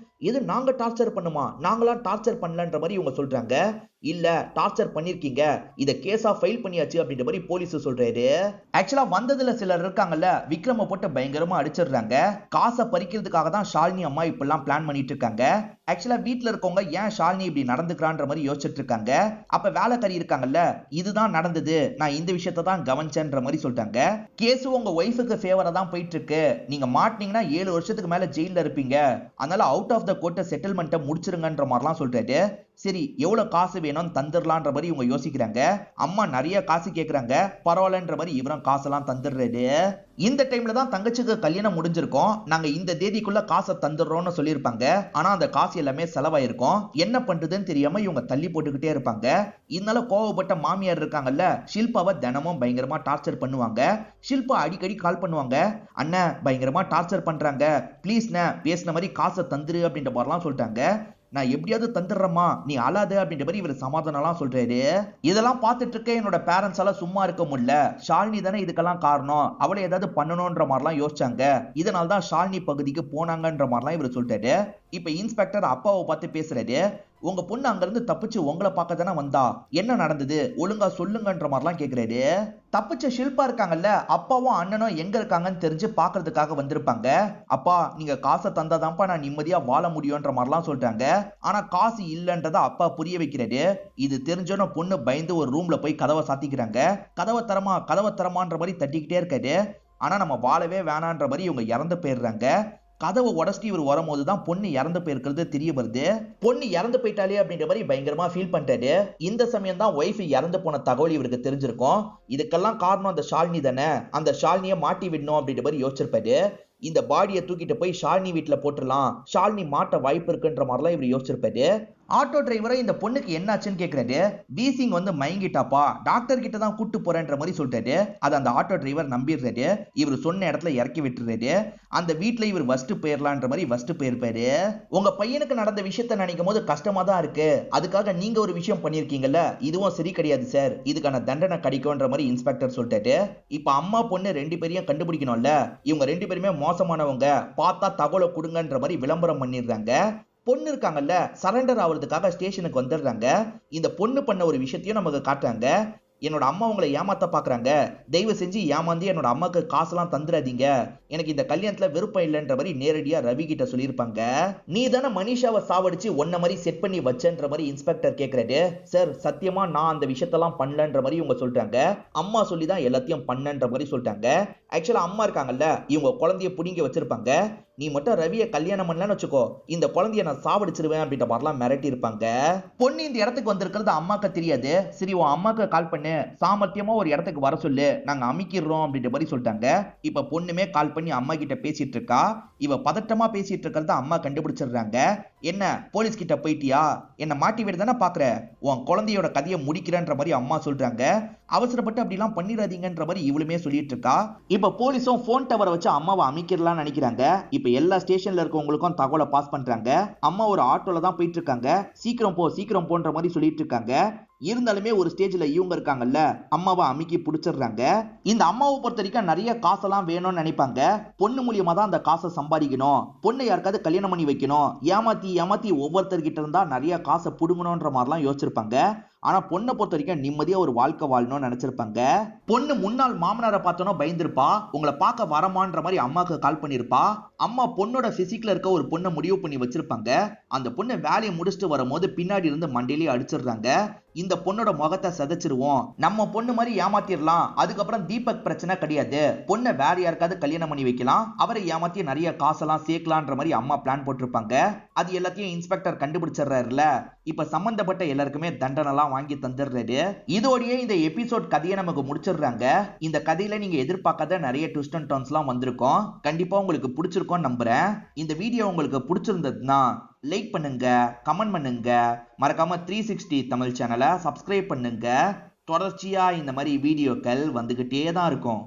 A: இது நாங்க டார்ச்சர் பண்ணுமா, நாங்களாம் டார்ச்சர் பண்ணலன்ற மாதிரி இவங்க சொல்றாங்க. இல்ல, டார்ச்சர் பண்ணிருக்கீங்க, இத கேஸா ஃபைல் பண்ணியாச்சு அப்படின்ற மாதிரி போலீஸ் சொல்றாரு. ஆக்சுவலா வந்ததுல சிலர் இருக்காங்கல்ல, விக்ரம போட்டு பயங்கரமா அடிச்சிடுறாங்க. காசை பறிக்கிறதுக்காக தான் ஷாலினி அம்மா இப்பெல்லாம் பிளான் பண்ணிட்டு இருக்காங்க. ஆக்சுவலா வீட்டுல இருக்கவங்க ஏன் ஷாலினி இப்படி நடந்துக்கிறான்ற மாதிரி யோசிச்சுட்டு இருக்காங்க. அப்ப வேலைக்காரி இருக்காங்கல்ல, இதுதான் நடந்தது, நான் இந்த விஷயத்தை தான் கவனிச்சேன்ற மாதிரி சொல்றாங்க. கேஸ் உங்க ஒய்ஃபுக்கு ஃபேவரா தான் போயிட்டு இருக்கு, நீங்க மாட்டீங்கன்னா 7 வருஷத்துக்கு மேல ஜெயில இருப்பீங்க, அதனால அவுட் ஆஃப் த கோர்ட் செட்டில்மெண்ட்டை முடிச்சிருங்கன்ற மாதிரிலாம் சொல்றாரு. சரி எவ்வளவு காசு வேணும்னு தந்துடலான்ற மாதிரி இவங்க யோசிக்கிறாங்க. அம்மா நிறைய காசு கேக்குறாங்க. பரவாயில்லன்ற மாதிரி இவரும் காசெல்லாம் தந்துடுறாரு. இந்த டைம்ல தான் தங்கச்சிக்கு கல்யாணம் முடிஞ்சிருக்கும். நாங்க இந்த தேதிக்குள்ள காசை தந்துடுறோம்னு சொல்லியிருப்பாங்க. ஆனா அந்த காசு எல்லாமே செலவாயிருக்கும். என்ன பண்றதுன்னு தெரியாம இவங்க தள்ளி போட்டுக்கிட்டே இருப்பாங்க. இதனால கோவப்பட்ட மாமியார் இருக்காங்கல்ல, ஷில்பாவை தினமும் பயங்கரமா டார்ச்சர் பண்ணுவாங்க. ஷில்பா அடிக்கடி கால் பண்ணுவாங்க. அண்ணன் பயங்கரமா டார்ச்சர் பண்றாங்க, ப்ளீஸ்ண்ண பேசின மாதிரி காசை தந்துரு அப்படின்ற மாதிரிலாம் சொல்லிட்டாங்க. நான் எப்படியாவது தந்துடுறேம்மா, நீ அழாத அப்படின்ற மாதிரி இவர் சமாதானம்லாம் சொல்றாரு. இதெல்லாம் பார்த்துட்டு இருக்க என்னோட பேரண்ட்ஸால சும்மா இருக்க முடியல. ஷாலினி தானே இதுக்கெல்லாம் காரணம், அவளை ஏதாவது பண்ணணும்ன்ற மாதிரிலாம் யோசிச்சாங்க. இதனால தான் ஷாலினி பகுதிக்கு போனாங்கன்ற மாதிரிலாம் இவர் சொல்லிட்டாரு. இப்ப இன்ஸ்பெக்டர் அப்பாவை பார்த்து பேசுறாரு. உங்க பொண்ணு அங்க இருந்து தப்பிச்சு உங்களை பார்க்க தானே வந்தா, என்ன நடந்தது ஒழுங்கா சொல்லுங்கன்ற மாதிரிலாம் கேக்குறாரு. தப்பிச்ச ஷில்பா இருக்காங்கல்ல, அப்பாவும் அண்ணனும் எங்க இருக்காங்கன்னு தெரிஞ்சு பாக்குறதுக்காக வந்திருப்பாங்க. அப்பா நீங்க காசை தந்தாதான்ப்பா நான் நிம்மதியா வாழ முடியும்ன்ற மாதிரிலாம் சொல்றாங்க. ஆனா காசு இல்லன்றத அப்பா புரிய வைக்கிறாரு. இது தெரிஞ்சோன்னு பொண்ணு பயந்து ஒரு ரூம்ல போய் கதவை சாத்திக்கிறாங்க. கதவை தரமான்ற மாதிரி தட்டிக்கிட்டே இருக்காரு. ஆனா நம்ம வாழவே வேணான்ற மாதிரி இவங்க இறந்து போயிடுறாங்க. கதவை உடச்சிட்டு இவர் வரும்போது தான் பொண்ணு இறந்து போயிருக்கிறது தெரிய வருது. பொண்ணு இறந்து போயிட்டாலே அப்படின்ற மாதிரி பயங்கரமா ஃபீல் பண்ணிட்டாரு. இந்த சமயம் தான் ஒய்ஃப் இறந்து போன தகவல் இவருக்கு தெரிஞ்சிருக்கும். இதுக்கெல்லாம் காரணம் அந்த ஷாலினி தானே, அந்த ஷாலினியை மாட்டி விடணும் அப்படின்ற மாதிரி யோசிச்சிருப்பாரு. இந்த பாடியை தூக்கிட்டு போய் ஷாலினி வீட்டுல போட்டுடலாம், ஷாலினி மாட்ட வாய்ப்பு இருக்குன்ற மாதிரிலாம் இவர் யோசிச்சிருப்பாரு. ஆட்டோ டிரைவரை இந்த பொண்ணுக்கு என்னாச்சுன்னு கேட்கிறாரு. பீசிங் வந்து மயங்கிட்டாப்பா, டாக்டர் கிட்ட தான் கூட்டு போறேன்ற மாதிரி சொல்லிட்டாரு. அது அந்த ஆட்டோ டிரைவர் நம்பிடுறாரு. இவர் சொன்ன இடத்துல இறக்கி விட்டுறாரு. அந்த வீட்டுல இவர் வஸ்ட் போயிடலான்ற மாதிரி வஸ்ட் போயிருப்பாரு. உங்க பையனுக்கு நடந்த விஷயத்த நினைக்கும் போது கஷ்டமா தான் இருக்கு. அதுக்காக நீங்க ஒரு விஷயம் பண்ணிருக்கீங்கல்ல, இதுவும் சரி கிடையாது சார், இதுக்கான தண்டனை கிடைக்கும்ன்ற மாதிரி இன்ஸ்பெக்டர் சொல்லிட்டாரு. இப்ப அம்மா பொண்ணு ரெண்டு பேரையும் கண்டுபிடிக்கணும்ல, இவங்க ரெண்டு பேருமே மோசமானவங்க, பார்த்தா தகவலை கொடுங்கன்ற மாதிரி விளம்பரம் பண்ணிடுறாங்க. பொண்ணு இருக்காங்கல்ல, சரண்டர் ஆகுறதுக்காக ஸ்டேஷனுக்கு வந்துடுறாங்க. இந்த பொண்ணு பண்ண ஒரு விஷயத்தையும் நமக்கு காட்டுறாங்க. என்னோட அம்மா உங்களை ஏமாத்த பாக்குறாங்க, தயவு செஞ்சு ஏமாந்தி என்னோட அம்மாக்கு காசெல்லாம் தந்துடாதீங்க, எனக்கு இந்த கல்யாணத்துல விருப்பம் இல்லைன்ற மாதிரி நேரடியா ரவி கிட்ட சொல்லியிருப்பாங்க. நீ தானே மனிஷாவை சாவடிச்சு ஒன்ன மாதிரி செட் பண்ணி வச்சன்ற மாதிரி இன்ஸ்பெக்டர் கேட்கிறாரு. சார் சத்தியமா நான் அந்த விஷயத்தெல்லாம் பண்ணலன்ற மாதிரி இவங்க சொல்றாங்க. அம்மா சொல்லிதான் எல்லாத்தையும் பண்ணன்ற மாதிரி சொல்லிட்டாங்க. ஆக்சுவலா அம்மா இருக்காங்கல்ல, இவங்க குழந்தைய புடிங்கி வச்சிருப்பாங்க. நீ மட்டும் ரவியை கல்யாணம் பண்ணலன்னு வச்சுக்கோ, இந்த குழந்தைய நான் சாவடிச்சிருவேன் அப்படின்ற மாதிரிலாம் மிரட்டி இருப்பாங்க. பொண்ணு இந்த இடத்துக்கு வந்திருக்கிறது அம்மாக்கு தெரியாது. சரி உன் அம்மாக்கு கால் பண்ணு, சாமர்த்தியமா ஒரு இடத்துக்கு வர சொல்லு, நாங்க அமைக்கிறோம் அப்படின்ற மாதிரி சொல்லிட்டாங்க. இப்ப பொண்ணுமே கால் பண்ணி அம்மா கிட்ட பேசிட்டு இருக்கா. இவ பதட்டமா பேசிட்டு இருக்கிறத அம்மா கண்டுபிடிச்சிடுறாங்க. என்ன போலீஸ் கிட்ட போயிட்டியா, என்ன மாட்டி விட தானே பாக்குற, உன் குழந்தையோட கதையை முடிக்கிறன்ற மாதிரி அம்மா சொல்றாங்க. அவசரப்பட்டு அப்படிலாம் பண்ணிடாதீங்கன்ற மாதிரி இவளுமே சொல்லிட்டு இருக்கா. இப்ப போலீஸும் போன் டவரை வச்சு அம்மாவை அமைக்கிறலாம் நினைக்கிறாங்க. இப்ப எல்லா ஸ்டேஷன்ல இருக்கவங்களுக்கும் தகவலை பாஸ் பண்றாங்க. அம்மா ஒரு ஆட்டோல தான் போயிட்டு இருக்காங்க. சீக்கிரம் போன்ற மாதிரி சொல்லிட்டு இருக்காங்க. இருந்தாலுமே ஒரு ஸ்டேஜ்ல இவங்க இருக்காங்கல்ல, அம்மாவை அமுக்கி பிடிச்சிடுறாங்க. இந்த அம்மாவை பொறுத்த வரைக்கும் நிறைய காசெல்லாம் வேணும்னு நினைப்பாங்க. பொண்ணு மூலியமா தான் அந்த காசை சம்பாதிக்கணும், பொண்ணை யாருக்காவது கல்யாணம் பண்ணி வைக்கணும், ஏமாத்தி ஒவ்வொருத்தர்கிட்ட இருந்தா நிறைய காசை புடுங்கணும்ன்ற மாதிரிலாம் யோசிச்சிருப்பாங்க. ஆனா பொண்ணை பொறுத்த வரைக்கும் நிம்மதியா ஒரு வாழ்க்கை வாழணும்னு நினைச்சிருப்பாங்க. பொண்ணு முன்னாள் மாமனாரை பார்த்தோன்னா பயந்துருப்பா. உங்களை பார்க்க வரமான்ற மாதிரி அம்மாக்கு கால் பண்ணிருப்பா. அம்மா பொண்ணோட பிசிக்ல இருக்க ஒரு பொண்ணை முடிவு பண்ணி வச்சிருப்பாங்க. அந்த பொண்ணு வேலையை முடிச்சுட்டு வரும்போது பின்னாடி இருந்து மண்டையிலேயே அடிச்சிடுறாங்க. இந்த பொண்ணோட முகத்தை சதைச்சிருவோம், நம்ம பொண்ணு மாதிரி ஏமாத்திரலாம், அதுக்கப்புறம் தீபக் பிரச்சனை கிடையாது, பொண்ணை வேற யாருக்காவது கல்யாணம் பண்ணி வைக்கலாம், அவரை ஏமாத்தி நிறைய காசெல்லாம் சேர்க்கலான்ற மாதிரி அம்மா பிளான் போட்டிருப்பாங்க. அது எல்லாத்தையும் இன்ஸ்பெக்டர் கண்டுபிடிச்சிடுறாருல. இப்ப சம்பந்தப்பட்ட எல்லாருக்குமே தண்டனைலாம் வாங்கி தந்துடுறாரு. இதோடயே இந்த எபிசோட் கதையை நமக்கு முடிச்சிடுறாங்க. இந்த கதையில நீங்க எதிர்பார்க்காத நிறைய ட்விஸ்ட் அண்ட் டர்ன்ஸ்லாம் வந்திருக்கும். கண்டிப்பா உங்களுக்கு பிடிச்சிருக்கும் நம்புறேன். இந்த வீடியோ உங்களுக்கு பிடிச்சிருந்ததுன்னா லைக் பண்ணுங்க, கமெண்ட் பண்ணுங்க, மறக்காம 360 தமிழ் சேனலை சப்ஸ்கிரைப் பண்ணுங்க. தொடர்ச்சியா இந்த மாதிரி வீடியோக்கள் வந்துகிட்டே தான் இருக்கும்.